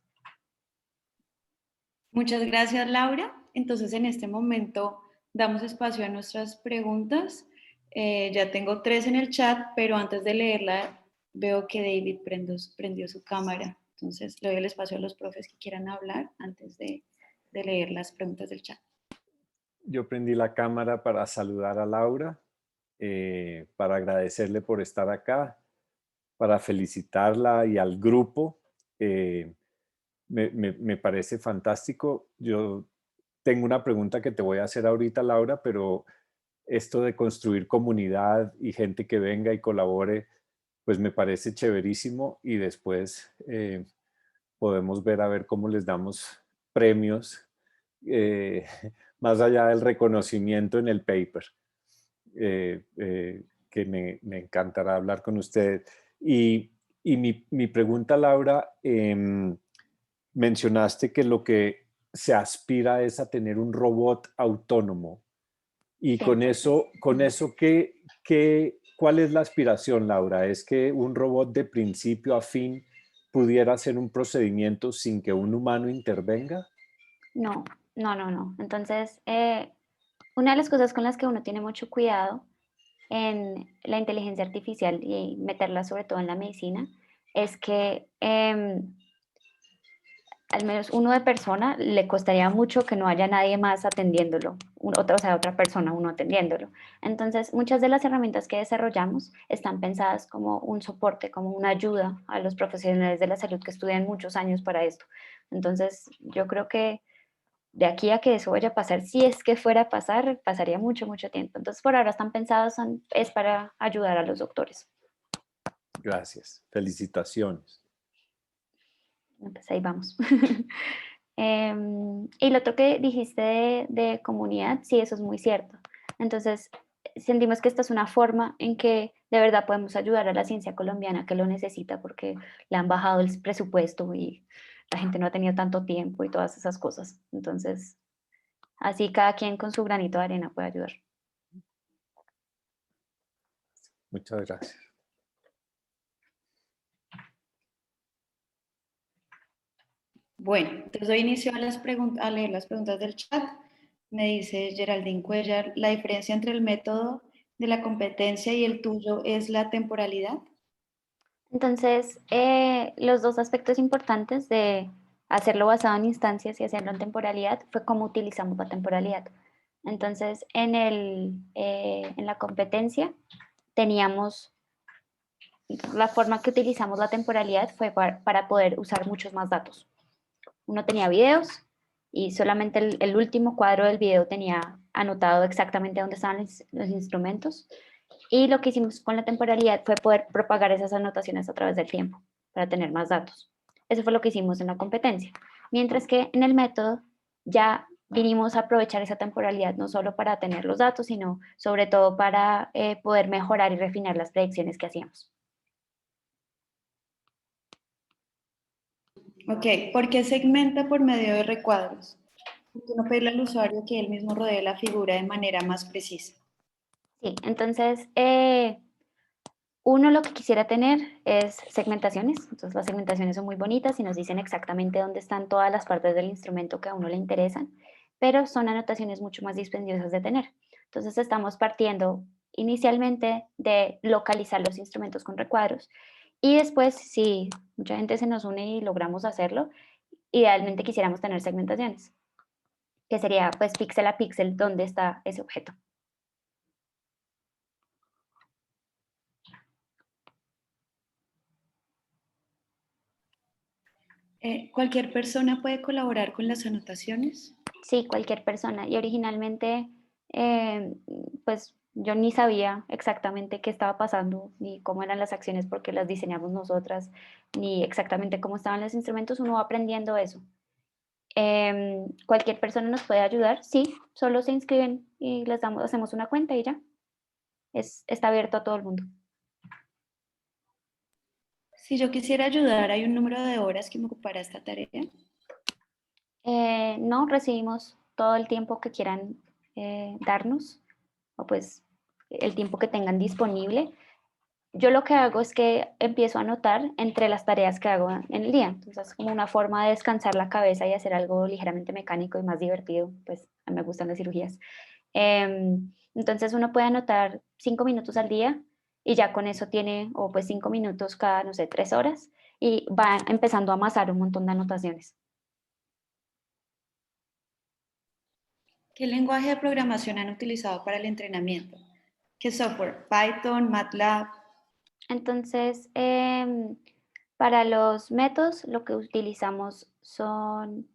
Muchas gracias, Laura. Entonces, en este momento damos espacio a nuestras preguntas. Ya tengo 3 en el chat, pero antes de leerla, veo que David prendió su cámara. Entonces, le doy el espacio a los profes que quieran hablar antes de leer las preguntas del chat. Yo prendí la cámara para saludar a Laura, para agradecerle por estar acá, para felicitarla y al grupo. Me parece fantástico. Yo tengo una pregunta que te voy a hacer ahorita, Laura, pero esto de construir comunidad y gente que venga y colabore, pues me parece chéverísimo y después podemos ver a ver cómo les damos premios eh, más allá del reconocimiento en el paper, que me encantará hablar con ustedes. Y mi pregunta, Laura, mencionaste que lo que se aspira es a tener un robot autónomo. Y Sí. con eso ¿cuál es la aspiración, Laura? ¿Es que un robot de principio a fin pudiera hacer un procedimiento sin que un humano intervenga? No, no. Entonces, una de las cosas con las que uno tiene mucho cuidado en la inteligencia artificial y meterla sobre todo en la medicina es que al menos uno de persona le costaría mucho que no haya nadie más atendiéndolo, otra persona, uno atendiéndolo. Entonces, muchas de las herramientas que desarrollamos están pensadas como un soporte, como una ayuda a los profesionales de la salud que estudian muchos años para esto. Entonces, yo creo que de aquí a que eso vaya a pasar, si es que fuera a pasar, pasaría mucho, mucho tiempo. Entonces, por ahora están pensados, es para ayudar a los doctores. Gracias. Felicitaciones. Pues ahí vamos. Y lo otro que dijiste de comunidad, sí, eso es muy cierto. Entonces, sentimos que esta es una forma en que de verdad podemos ayudar a la ciencia colombiana que lo necesita porque le han bajado el presupuesto y la gente no ha tenido tanto tiempo y todas esas cosas. Entonces, así cada quien con su granito de arena puede ayudar. Muchas gracias. Bueno, entonces doy inicio a a leer las preguntas del chat. Me dice Geraldine Cuellar, ¿la diferencia entre el método de la competencia y el tuyo es la temporalidad? Entonces, los dos aspectos importantes de hacerlo basado en instancias y hacerlo en temporalidad fue cómo utilizamos la temporalidad. Entonces, en la competencia teníamos, la forma que utilizamos la temporalidad fue para poder usar muchos más datos. Uno tenía videos y solamente el último cuadro del video tenía anotado exactamente dónde estaban los instrumentos. Y lo que hicimos con la temporalidad fue poder propagar esas anotaciones a través del tiempo para tener más datos. Eso fue lo que hicimos en la competencia. Mientras que en el método ya vinimos a aprovechar esa temporalidad no solo para tener los datos, sino sobre todo para poder mejorar y refinar las predicciones que hacíamos. Ok, ¿por qué segmenta por medio de recuadros? ¿Por qué no pedirle al usuario que él mismo rodee la figura de manera más precisa? Sí, entonces uno lo que quisiera tener es segmentaciones. Entonces las segmentaciones son muy bonitas y nos dicen exactamente dónde están todas las partes del instrumento que a uno le interesan, pero son anotaciones mucho más dispendiosas de tener. Entonces estamos partiendo inicialmente de localizar los instrumentos con recuadros y después, si mucha gente se nos une y logramos hacerlo, idealmente quisiéramos tener segmentaciones, que sería pues píxel a píxel dónde está ese objeto. ¿Cualquier persona puede colaborar con las anotaciones? Sí, cualquier persona. Y originalmente, pues yo ni sabía exactamente qué estaba pasando, ni cómo eran las acciones porque las diseñamos nosotras, ni exactamente cómo estaban los instrumentos. Uno va aprendiendo eso. Cualquier persona nos puede ayudar, sí, solo se inscriben y les damos, hacemos una cuenta y ya. Está abierto a todo el mundo. Si yo quisiera ayudar, ¿hay un número de horas que me ocupará esta tarea? No, recibimos todo el tiempo que quieran darnos, o pues el tiempo que tengan disponible. Yo lo que hago es que empiezo a anotar entre las tareas que hago en el día. Entonces, es como una forma de descansar la cabeza y hacer algo ligeramente mecánico y más divertido. Pues a mí me gustan las cirugías. Entonces, uno puede anotar 5 minutos al día y ya con eso tiene, o pues 5 minutos cada, no sé, 3 horas y va empezando a amasar un montón de anotaciones. ¿Qué lenguaje de programación han utilizado para el entrenamiento? ¿Qué software? Python, MATLAB. Entonces, para los métodos, lo que utilizamos son,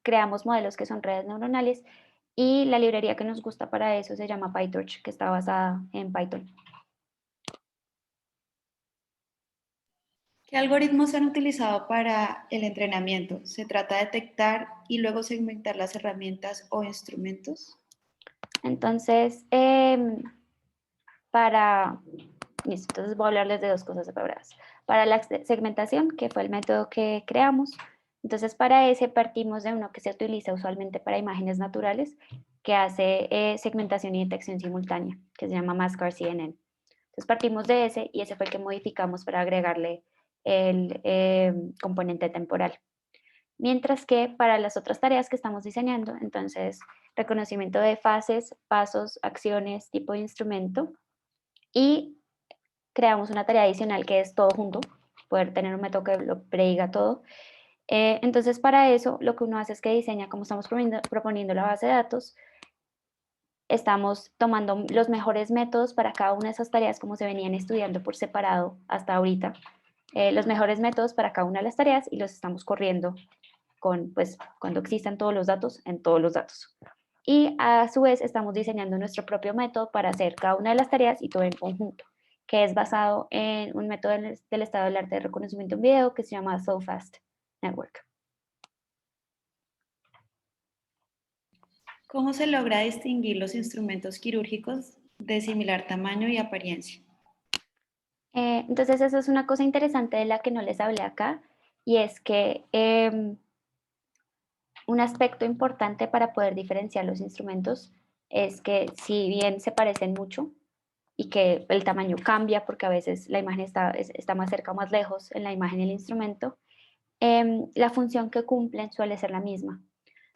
creamos modelos que son redes neuronales y la librería que nos gusta para eso se llama PyTorch, que está basada en Python. ¿Qué algoritmos han utilizado para el entrenamiento? ¿Se trata de detectar y luego segmentar las herramientas o instrumentos? Entonces, listo, entonces voy a hablarles de dos cosas separadas. Para la segmentación, que fue el método que creamos, entonces para ese partimos de uno que se utiliza usualmente para imágenes naturales, que hace segmentación y detección simultánea, que se llama Mascar CNN. Entonces partimos de ese y ese fue el que modificamos para agregarle el componente temporal. Mientras que para las otras tareas que estamos diseñando, entonces reconocimiento de fases, pasos, acciones, tipo de instrumento y creamos una tarea adicional que es todo junto, poder tener un método que lo prediga todo. Entonces, para eso, lo que uno hace es que diseña, como estamos proponiendo la base de datos, estamos tomando los mejores métodos para cada una de esas tareas, como se venían estudiando por separado hasta ahorita, los mejores métodos para cada una de las tareas y los estamos corriendo con, pues, cuando existan todos los datos en todos los datos. Y a su vez estamos diseñando nuestro propio método para hacer cada una de las tareas y todo en conjunto, que es basado en un método del estado del arte de reconocimiento en video que se llama SoFast Network. ¿Cómo se logra distinguir los instrumentos quirúrgicos de similar tamaño y apariencia? Entonces, eso es una cosa interesante de la que no les hablé acá, y es que un aspecto importante para poder diferenciar los instrumentos es que si bien se parecen mucho y que el tamaño cambia porque a veces la imagen está más cerca o más lejos en la imagen y el instrumento, la función que cumplen suele ser la misma.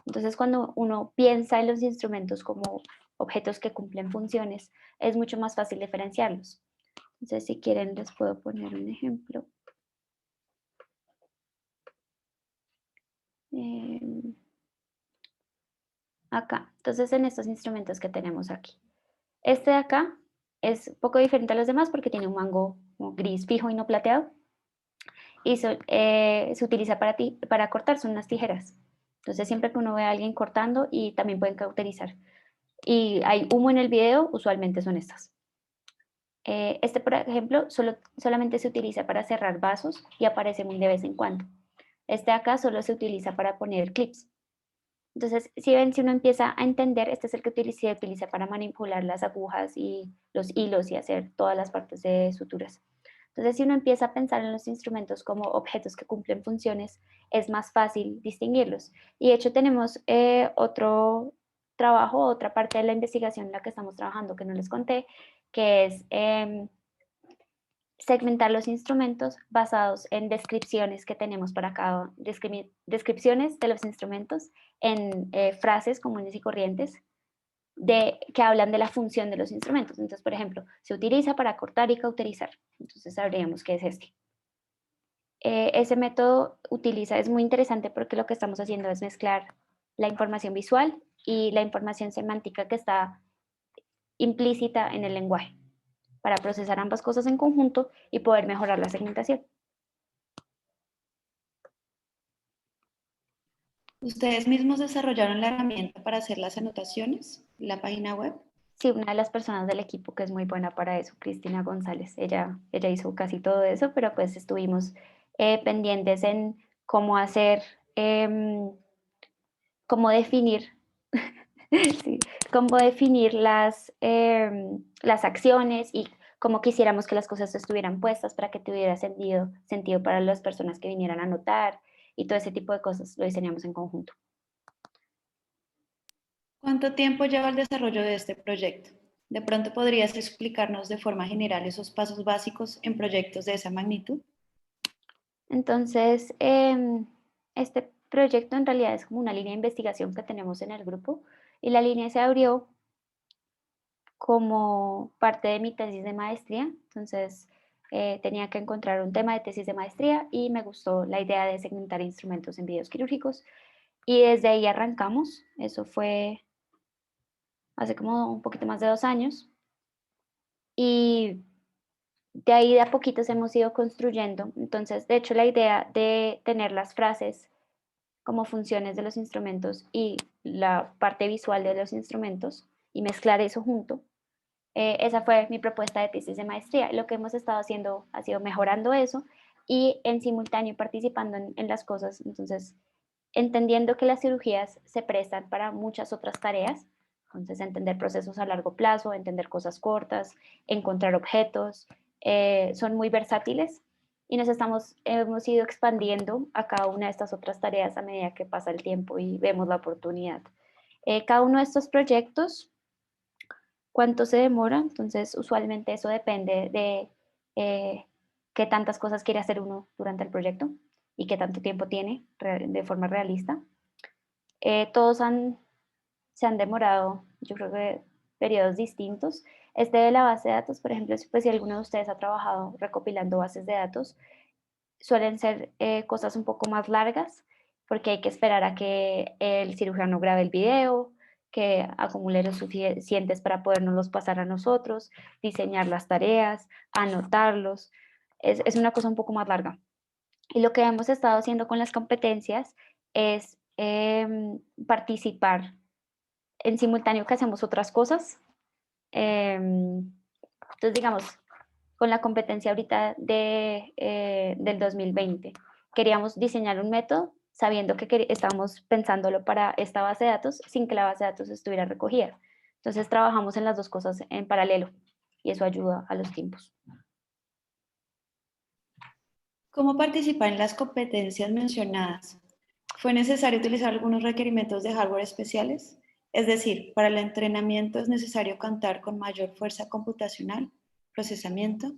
Entonces, cuando uno piensa en los instrumentos como objetos que cumplen funciones, es mucho más fácil diferenciarlos. Entonces, si quieren, les puedo poner un ejemplo. Em, Acá. Entonces, en estos instrumentos que tenemos aquí. Este de acá es un poco diferente a los demás porque tiene un mango gris fijo y no plateado. Y se utiliza para cortar, son unas tijeras. Entonces, siempre que uno ve a alguien cortando y también pueden cauterizar. Y hay humo en el video, usualmente son estas. Este, por ejemplo, solamente se utiliza para cerrar vasos y aparece muy de vez en cuando. Este de acá solo se utiliza para poner clips. Entonces, si ven, si uno empieza a entender, este es el que se utiliza para manipular las agujas y los hilos y hacer todas las partes de suturas. Entonces, si uno empieza a pensar en los instrumentos como objetos que cumplen funciones, es más fácil distinguirlos. Y de hecho tenemos otro trabajo, otra parte de la investigación en la que estamos trabajando que no les conté, que es segmentar los instrumentos basados en descripciones que tenemos para cada descripciones de los instrumentos en frases comunes y corrientes que hablan de la función de los instrumentos. Entonces, por ejemplo, se utiliza para cortar y cauterizar. Entonces sabríamos qué es este. Ese método es muy interesante porque lo que estamos haciendo es mezclar la información visual y la información semántica que está implícita en el lenguaje para procesar ambas cosas en conjunto y poder mejorar la segmentación. ¿Ustedes mismos desarrollaron la herramienta para hacer las anotaciones, la página web? Sí, una de las personas del equipo que es muy buena para eso, Cristina González, ella hizo casi todo eso, pero pues estuvimos pendientes en cómo hacer, cómo definir, sí, cómo definir las acciones y cómo quisiéramos que las cosas estuvieran puestas para que tuviera sentido para las personas que vinieran a anotar y todo ese tipo de cosas lo diseñamos en conjunto. ¿Cuánto tiempo lleva el desarrollo de este proyecto? De pronto podrías explicarnos de forma general esos pasos básicos en proyectos de esa magnitud. Entonces, este proyecto en realidad es como una línea de investigación que tenemos en el grupo y la línea se abrió como parte de mi tesis de maestría. Entonces, tenía que encontrar un tema de tesis de maestría y me gustó la idea de segmentar instrumentos en videos quirúrgicos y desde ahí arrancamos. Eso fue hace como un poquito más de 2 años y de ahí de a poquitos hemos ido construyendo. Entonces, de hecho, la idea de tener las frases como funciones de los instrumentos y la parte visual de los instrumentos y mezclar eso junto. Esa fue mi propuesta de tesis de maestría. Lo que hemos estado haciendo ha sido mejorando eso y en simultáneo participando en las cosas. Entonces, entendiendo que las cirugías se prestan para muchas otras tareas, entonces entender procesos a largo plazo, entender cosas cortas, encontrar objetos, son muy versátiles y hemos ido expandiendo a cada una de estas otras tareas a medida que pasa el tiempo y vemos la oportunidad. Cada uno de estos proyectos, ¿cuánto se demora? Entonces, usualmente eso depende de qué tantas cosas quiere hacer uno durante el proyecto y qué tanto tiempo tiene de forma realista. Todos se han demorado, yo creo que periodos distintos. Este de la base de datos, por ejemplo, pues si alguno de ustedes ha trabajado recopilando bases de datos, suelen ser cosas un poco más largas porque hay que esperar a que el cirujano grabe el video, que acumule los suficientes para podernos pasar a nosotros, diseñar las tareas, anotarlos. Es una cosa un poco más larga. Y lo que hemos estado haciendo con las competencias es participar en simultáneo que hacemos otras cosas. Entonces, digamos, con la competencia ahorita del 2020, queríamos diseñar un método sabiendo que estábamos pensándolo para esta base de datos sin que la base de datos estuviera recogida. Entonces, trabajamos en las dos cosas en paralelo y eso ayuda a los tiempos. ¿Cómo participar en las competencias mencionadas? ¿Fue necesario utilizar algunos requerimientos de hardware especiales? Es decir, para el entrenamiento es necesario contar con mayor fuerza computacional, procesamiento.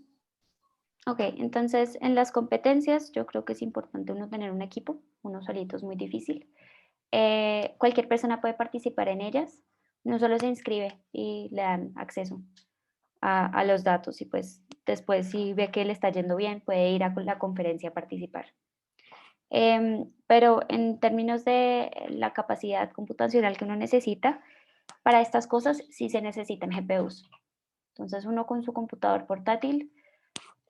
Ok, entonces en las competencias yo creo que es importante uno tener un equipo, uno solito es muy difícil. Cualquier persona puede participar en ellas, no solo se inscribe y le dan acceso a los datos y pues después si ve que le está yendo bien puede ir a la conferencia a participar. Pero en términos de la capacidad computacional que uno necesita, para estas cosas sí se necesitan GPUs. Entonces uno con su computador portátil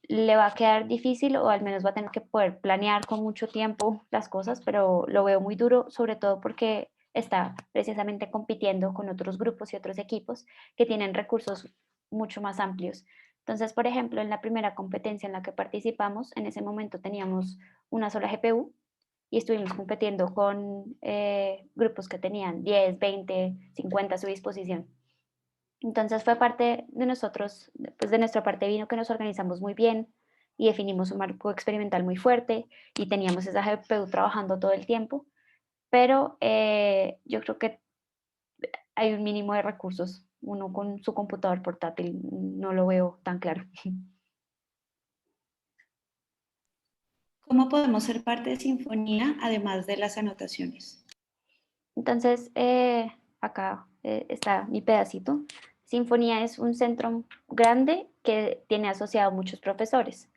le va a quedar difícil o al menos va a tener que poder planear con mucho tiempo las cosas, pero lo veo muy duro, sobre todo porque está precisamente compitiendo con otros grupos y otros equipos que tienen recursos mucho más amplios. Entonces, por ejemplo, en la primera competencia en la que participamos, en ese momento teníamos una sola GPU y estuvimos compitiendo con grupos que tenían 10, 20, 50 a su disposición. Entonces fue parte de nosotros, pues de nuestra parte vino que nos organizamos muy bien y definimos un marco experimental muy fuerte y teníamos esa GPU trabajando todo el tiempo, pero yo creo que hay un mínimo de recursos. Uno con su computador portátil no lo veo tan claro. ¿Cómo podemos ser parte de Sinfonía además de las anotaciones? Entonces, acá está mi pedacito. Sinfonía es un centro grande que tiene asociado muchos profesores.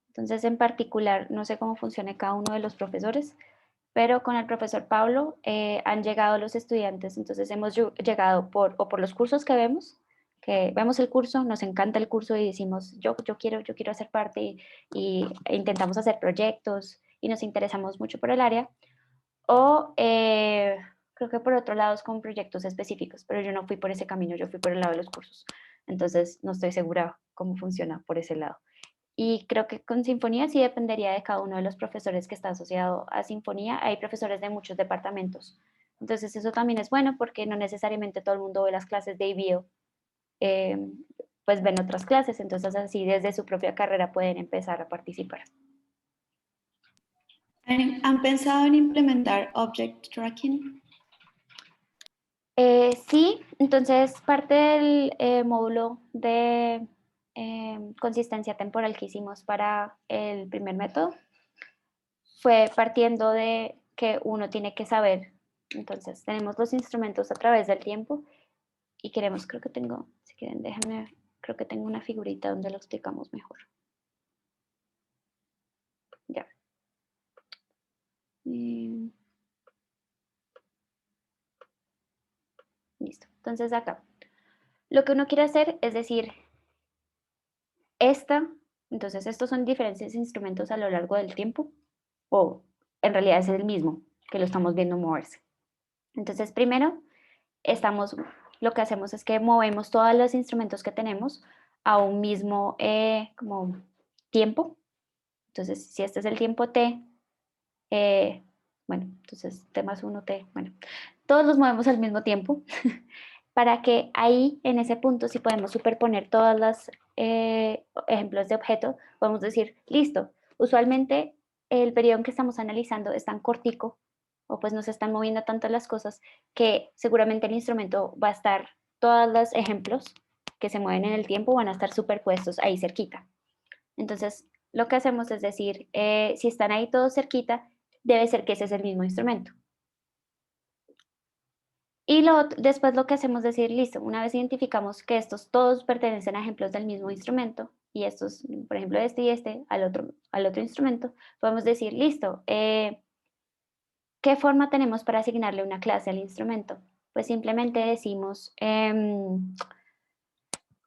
Entonces, en particular, no sé cómo funciona cada uno de los profesores, pero con el profesor Pablo han llegado los estudiantes, entonces hemos llegado por los cursos que vemos el curso, nos encanta el curso y decimos, yo quiero hacer parte e intentamos hacer proyectos y nos interesamos mucho por el área, O creo que por otro lado es con proyectos específicos, pero yo no fui por ese camino, yo fui por el lado de los cursos. Entonces no estoy segura cómo funciona por ese lado. Y creo que con Sinfonía sí dependería de cada uno de los profesores que está asociado a Sinfonía. Hay profesores de muchos departamentos. Entonces eso también es bueno porque no necesariamente todo el mundo ve las clases de IBIO, eh, pues ven otras clases, entonces así desde su propia carrera pueden empezar a participar. ¿Han pensado en implementar Object Tracking? Sí, entonces parte del módulo de consistencia temporal que hicimos para el primer método fue partiendo de que uno tiene que saber. Entonces tenemos los instrumentos a través del tiempo y queremos, creo que tengo, si quieren déjenme ver, creo que tengo una figurita donde lo explicamos mejor. Ya. Listo. Entonces acá, lo que uno quiere hacer es decir, entonces estos son diferentes instrumentos a lo largo del tiempo, o en realidad es el mismo, que lo estamos viendo moverse. Entonces primero, lo que hacemos es que movemos todos los instrumentos que tenemos a un mismo como tiempo. Entonces, si este es el tiempo t, bueno, entonces t más 1, t, bueno, todos los movemos al mismo tiempo para que ahí, en ese punto, si podemos superponer todos los ejemplos de objeto, podemos decir, listo, usualmente el periodo en que estamos analizando es tan cortico, o pues nos están moviendo tanto las cosas, que seguramente el instrumento va a estar, todos los ejemplos que se mueven en el tiempo van a estar superpuestos ahí cerquita. Entonces, lo que hacemos es decir, si están ahí todos cerquita, debe ser que ese es el mismo instrumento. Y después lo que hacemos es decir, listo, una vez identificamos que estos todos pertenecen a ejemplos del mismo instrumento, y estos, por ejemplo, este y este al otro instrumento, podemos decir, listo, ¿qué forma tenemos para asignarle una clase al instrumento? Pues simplemente decimos,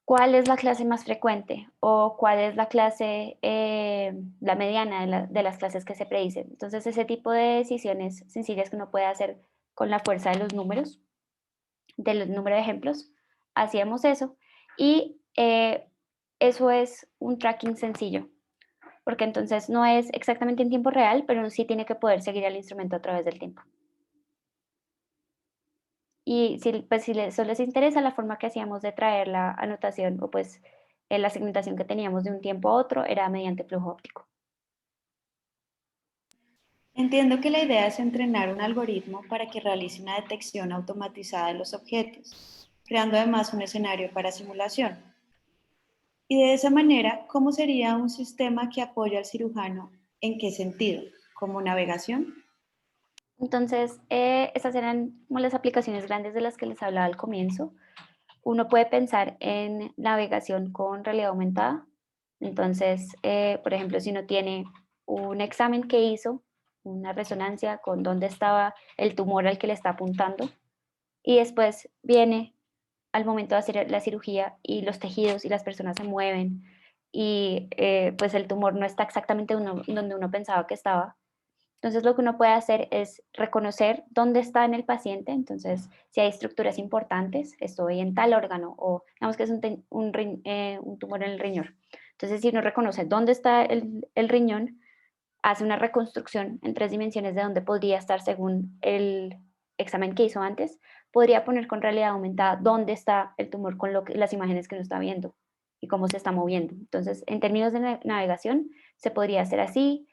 ¿cuál es la clase más frecuente? O ¿cuál es la clase, la mediana de las clases que se predicen? Entonces, ese tipo de decisiones sencillas que uno puede hacer con la fuerza de los números, del número de ejemplos, hacíamos eso. Y eso es un tracking sencillo, porque entonces no es exactamente en tiempo real, pero uno sí tiene que poder seguir al instrumento a través del tiempo. Y si, pues, si eso les interesa, la forma que hacíamos de traer la anotación o pues la segmentación que teníamos de un tiempo a otro era mediante flujo óptico. Entiendo que la idea es entrenar un algoritmo para que realice una detección automatizada de los objetos, creando además un escenario para simulación. Y de esa manera, ¿cómo sería un sistema que apoya al cirujano? ¿En qué sentido? ¿Como navegación? Entonces, esas eran como las aplicaciones grandes de las que les hablaba al comienzo. Uno puede pensar en navegación con realidad aumentada. Entonces, por ejemplo, si uno tiene un examen que hizo, una resonancia con dónde estaba el tumor al que le está apuntando, y después viene al momento de hacer la cirugía y los tejidos y las personas se mueven y pues el tumor no está exactamente donde uno pensaba que estaba. Entonces lo que uno puede hacer es reconocer dónde está en el paciente, entonces si hay estructuras importantes, estoy en tal órgano o digamos que es un tumor en el riñón. Entonces si uno reconoce dónde está el riñón, hace una reconstrucción en 3 dimensiones de dónde podría estar según el examen que hizo antes, podría poner con realidad aumentada dónde está el tumor con las imágenes que uno está viendo y cómo se está moviendo. Entonces, en términos de navegación, se podría hacer así.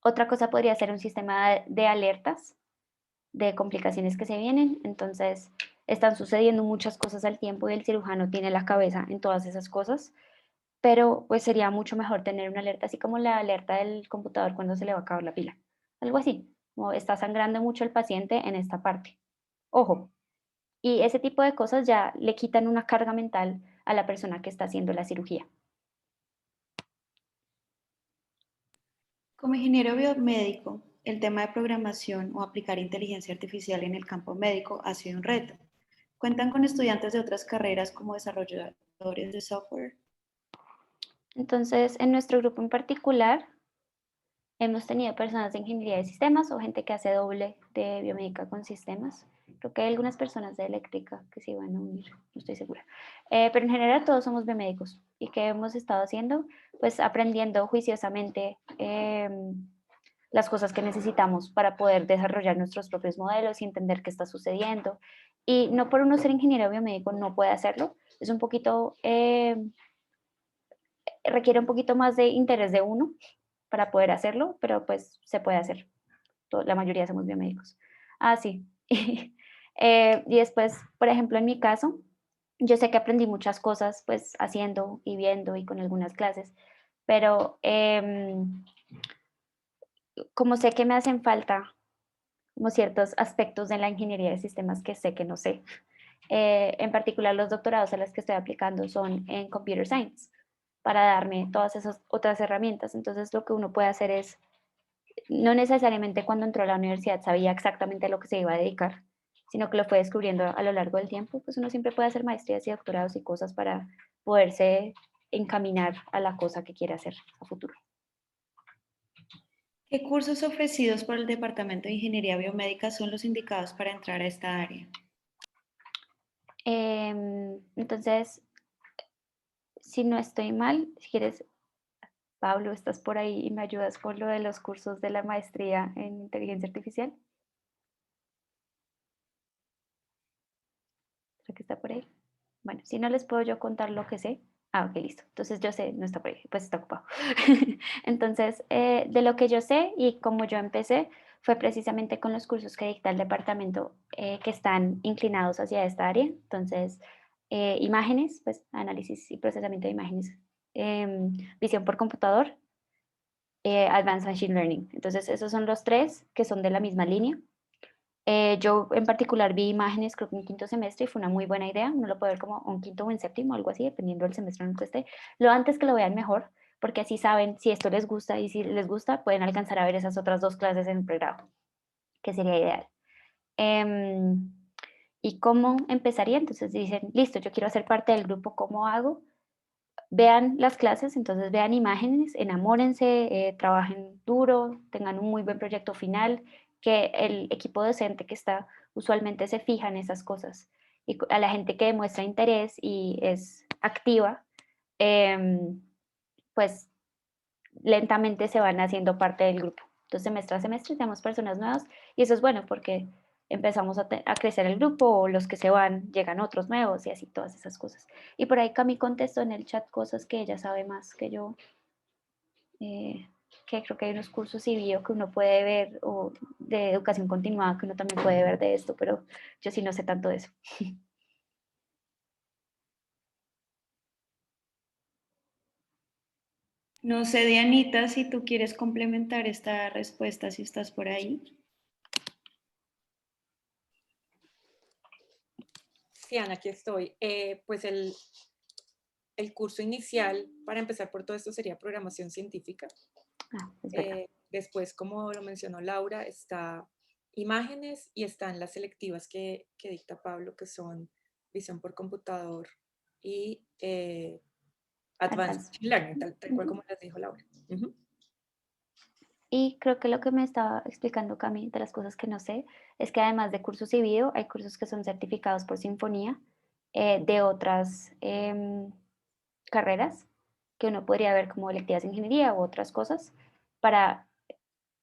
Otra cosa podría ser un sistema de alertas de complicaciones que se vienen. Entonces, están sucediendo muchas cosas al tiempo y el cirujano tiene la cabeza en todas esas cosas, pero pues sería mucho mejor tener una alerta así como la alerta del computador cuando se le va a acabar la pila. Algo así, como está sangrando mucho el paciente en esta parte. Ojo, y ese tipo de cosas ya le quitan una carga mental a la persona que está haciendo la cirugía. Como ingeniero biomédico, el tema de programación o aplicar inteligencia artificial en el campo médico ha sido un reto. ¿Cuentan con estudiantes de otras carreras como desarrolladores de software? Entonces, en nuestro grupo en particular, Hemos tenido personas de ingeniería de sistemas o gente que hace doble de biomédica con sistemas. Creo que hay algunas personas de eléctrica que se iban a unir, no estoy segura. Pero en general todos somos biomédicos. ¿Y qué hemos estado haciendo? Pues aprendiendo juiciosamente las cosas que necesitamos para poder desarrollar nuestros propios modelos y entender qué está sucediendo. Y no por uno ser ingeniero biomédico no puede hacerlo. Es un poquito, requiere un poquito más de interés de uno para poder hacerlo, pero pues se puede hacer. La mayoría somos biomédicos. Ah, sí. Y después, por ejemplo, en mi caso, yo sé que aprendí muchas cosas pues haciendo y viendo y con algunas clases, pero como sé que me hacen falta como ciertos aspectos de la ingeniería de sistemas que sé que no sé. En particular, los doctorados a los que estoy aplicando son en Computer Science, para darme todas esas otras herramientas. Entonces, lo que uno puede hacer es, no necesariamente cuando entró a la universidad sabía exactamente a lo que se iba a dedicar, sino que lo fue descubriendo a lo largo del tiempo. Pues uno siempre puede hacer maestrías y doctorados y cosas para poderse encaminar a la cosa que quiere hacer a futuro. ¿Qué cursos ofrecidos por el Departamento de Ingeniería Biomédica son los indicados para entrar a esta área? Entonces, si no estoy mal, si quieres, Pablo, estás por ahí y me ayudas con lo de los cursos de la maestría en inteligencia artificial. ¿Será que está por ahí? Bueno, si no les puedo yo contar lo que sé. Ah, ok, listo. Entonces yo sé, no está por ahí, pues está ocupado. Entonces, de lo que yo sé y como yo empecé, fue precisamente con los cursos que dicta el departamento que están inclinados hacia esta área. Entonces, imágenes, pues análisis y procesamiento de imágenes, visión por computador, Advanced Machine Learning. Entonces, esos son los tres que son de la misma línea. Yo en particular vi imágenes, creo que en quinto semestre y fue una muy buena idea. Uno lo puede ver como un quinto o en séptimo, algo así, dependiendo del semestre en el que esté. Lo antes que lo vean mejor, porque así saben si esto les gusta y si les gusta pueden alcanzar a ver esas otras dos clases en el pregrado, que sería ideal. Em, ¿Y cómo empezaría? Entonces dicen, listo, yo quiero hacer parte del grupo, ¿cómo hago? Vean las clases, entonces vean imágenes, enamórense, trabajen duro, tengan un muy buen proyecto final, que el equipo docente que está usualmente se fija en esas cosas. Y a la gente que demuestra interés y es activa, pues lentamente se van haciendo parte del grupo. Entonces, semestre a semestre tenemos personas nuevas y eso es bueno porque empezamos a crecer el grupo o los que se van, llegan otros nuevos y así todas esas cosas. Y por ahí Cami contestó en el chat cosas que ella sabe más que yo, que creo que hay unos cursos y bio que uno puede ver o de educación continuada que uno también puede ver de esto, pero yo sí no sé tanto de eso. No sé, Dianita, si tú quieres complementar esta respuesta, si estás por ahí. Sí, Ana, aquí estoy. Pues el curso inicial para empezar por todo esto sería programación científica. Es verdad. Después, como lo mencionó Laura, está imágenes y están las selectivas que dicta Pablo, que son visión por computador y Advanced Machine Learning, tal cual como les dijo Laura. Y creo que lo que me estaba explicando Cami, de las cosas que no sé, es que además de cursos y video, hay cursos que son certificados por Sinfonía de otras carreras que uno podría ver como electivas de ingeniería u otras cosas para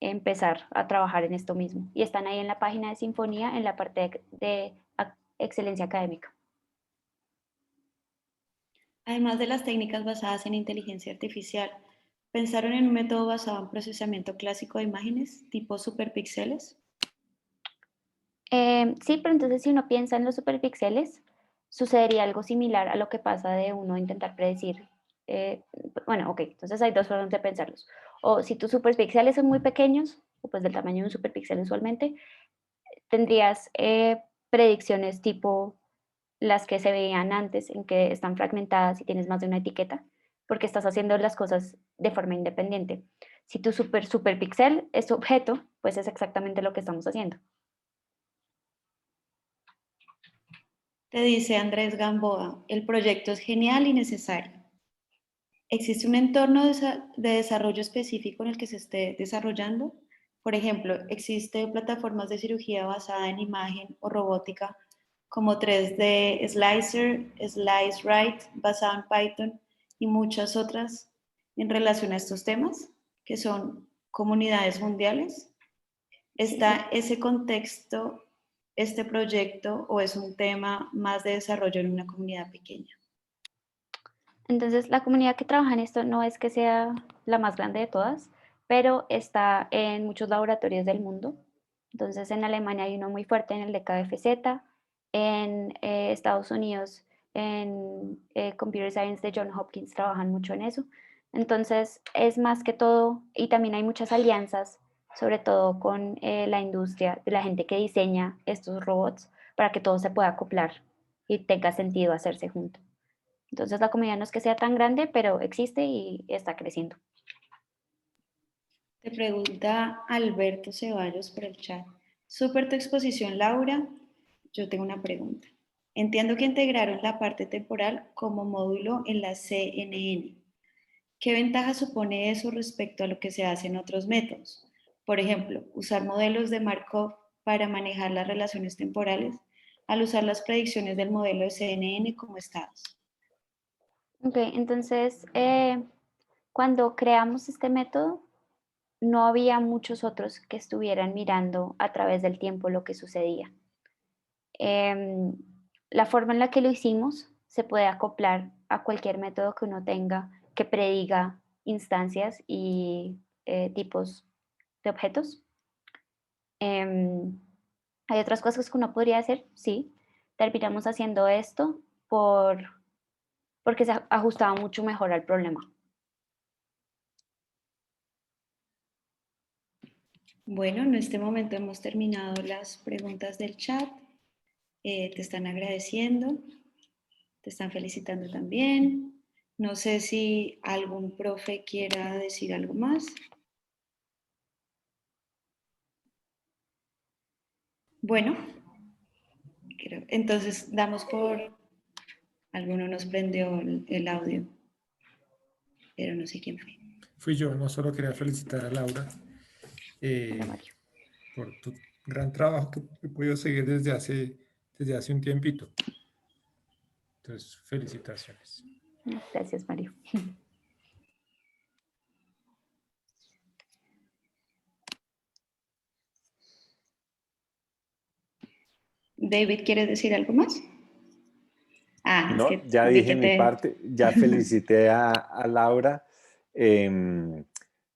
empezar a trabajar en esto mismo. Y están ahí en la página de Sinfonía, en la parte de excelencia académica. Además de las técnicas basadas en inteligencia artificial, ¿pensaron en un método basado en procesamiento clásico de imágenes, tipo superpíxeles? Sí, pero entonces si uno piensa en los superpíxeles, sucedería algo similar a lo que pasa de uno intentar predecir. Bueno, ok, entonces hay dos formas de pensarlos. O si tus superpíxeles son muy pequeños, o pues del tamaño de un superpíxel usualmente, tendrías predicciones tipo las que se veían antes, en que están fragmentadas y tienes más de una etiqueta, porque estás haciendo las cosas de forma independiente. Si tu superpíxel es tu objeto, pues es exactamente lo que estamos haciendo. Te dice Andrés Gamboa, el proyecto es genial y necesario. ¿Existe un entorno de desarrollo específico en el que se esté desarrollando? Por ejemplo, ¿existen plataformas de cirugía basada en imagen o robótica como 3D Slicer, SliceRite, basado en Python y muchas otras en relación a estos temas, que son comunidades mundiales? ¿Está ese contexto, este proyecto, o es un tema más de desarrollo en una comunidad pequeña? Entonces, la comunidad que trabaja en esto no es que sea la más grande de todas, pero está en muchos laboratorios del mundo. Entonces, en Alemania hay uno muy fuerte en el de KFZ, en Estados Unidos, en Computer Science de Johns Hopkins trabajan mucho en eso. Entonces, es más que todo, y también hay muchas alianzas, sobre todo con la industria, de la gente que diseña estos robots, para que todo se pueda acoplar y tenga sentido hacerse junto. Entonces la comunidad no es que sea tan grande, pero existe y está creciendo. Te pregunta Alberto Ceballos por el chat. Súper tu exposición, Laura. Yo tengo una pregunta. Entiendo que integraron la parte temporal como módulo en la CNN. ¿Qué ventaja supone eso respecto a lo que se hace en otros métodos? Por ejemplo, usar modelos de Markov para manejar las relaciones temporales al usar las predicciones del modelo de CNN como estados. Ok, entonces cuando creamos este método, no había muchos otros que estuvieran mirando a través del tiempo lo que sucedía. Em, la forma en la que lo hicimos se puede acoplar a cualquier método que uno tenga que prediga instancias y tipos de objetos. Em, hay otras cosas que uno podría hacer, sí. Terminamos haciendo esto porque se ajustaba mucho mejor al problema. Bueno, en este momento hemos terminado las preguntas del chat. Te están agradeciendo, te están felicitando también. No sé si algún profe quiera decir algo más. Bueno, entonces damos por... Alguno nos prendió el audio, pero no sé quién fue. Fui yo, no solo quería felicitar a Laura Hola, Mario. por tu gran trabajo que he podido seguir desde hace un tiempito. Entonces, felicitaciones. Gracias, Mario. David, ¿quieres decir algo más? Ah, es No, que ya vi dije que mi te... parte, ya felicité a Laura.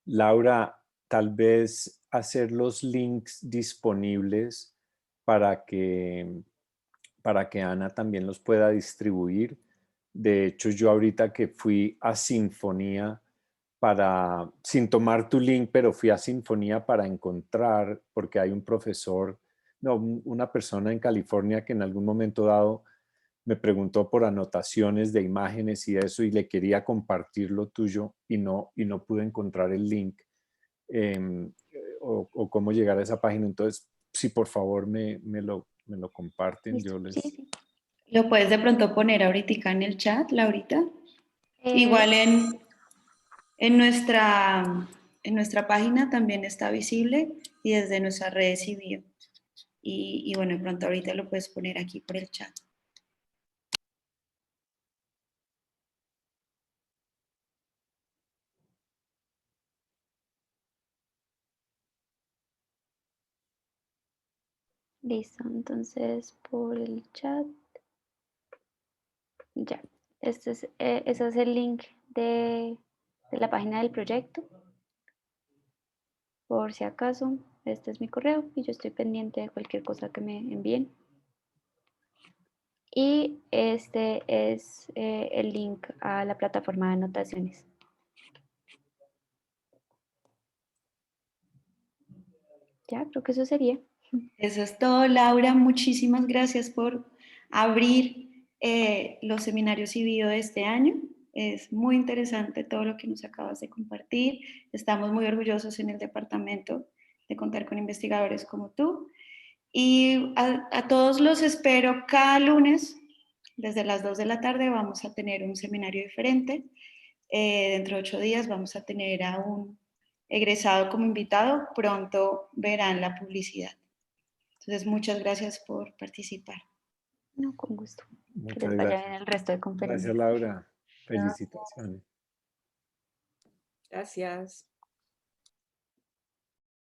Laura, tal vez hacer los links disponibles para que Ana también los pueda distribuir. De hecho, yo ahorita que fui a Sinfonía sin tomar tu link, pero fui a Sinfonía para encontrar, porque hay un profesor, no, una persona en California que en algún momento dado me preguntó por anotaciones de imágenes y eso, y le quería compartir lo tuyo y no pude encontrar el link o cómo llegar a esa página. Entonces, si por favor me lo comparten, Listo. yo Sí, les... sí. ¿Lo puedes de pronto poner ahorita en el chat, Laurita? Eh, Igual en nuestra página también está visible y desde nuestras redes y bio. Y bueno, de pronto ahorita lo puedes poner aquí por el chat. listo, entonces por el chat. Ya. Ese es el link de la página del proyecto. Por si acaso, este es mi correo y yo estoy pendiente de cualquier cosa que me envíen. Y este es el link a la plataforma de anotaciones. Ya, creo que eso sería. Eso es todo, Laura. Muchísimas gracias por abrir los seminarios y video de este año. Es muy interesante todo lo que nos acabas de compartir. Estamos muy orgullosos en el departamento de contar con investigadores como tú. Y a todos los espero cada lunes. Desde las 2 de la tarde vamos a tener un seminario diferente. Dentro de 8 días vamos a tener a un egresado como invitado. Pronto verán la publicidad. Entonces, muchas gracias por participar. No, con gusto. Que Muchas les vaya gracias. bien el resto de conferencias. Gracias, Laura. Felicitaciones. Gracias.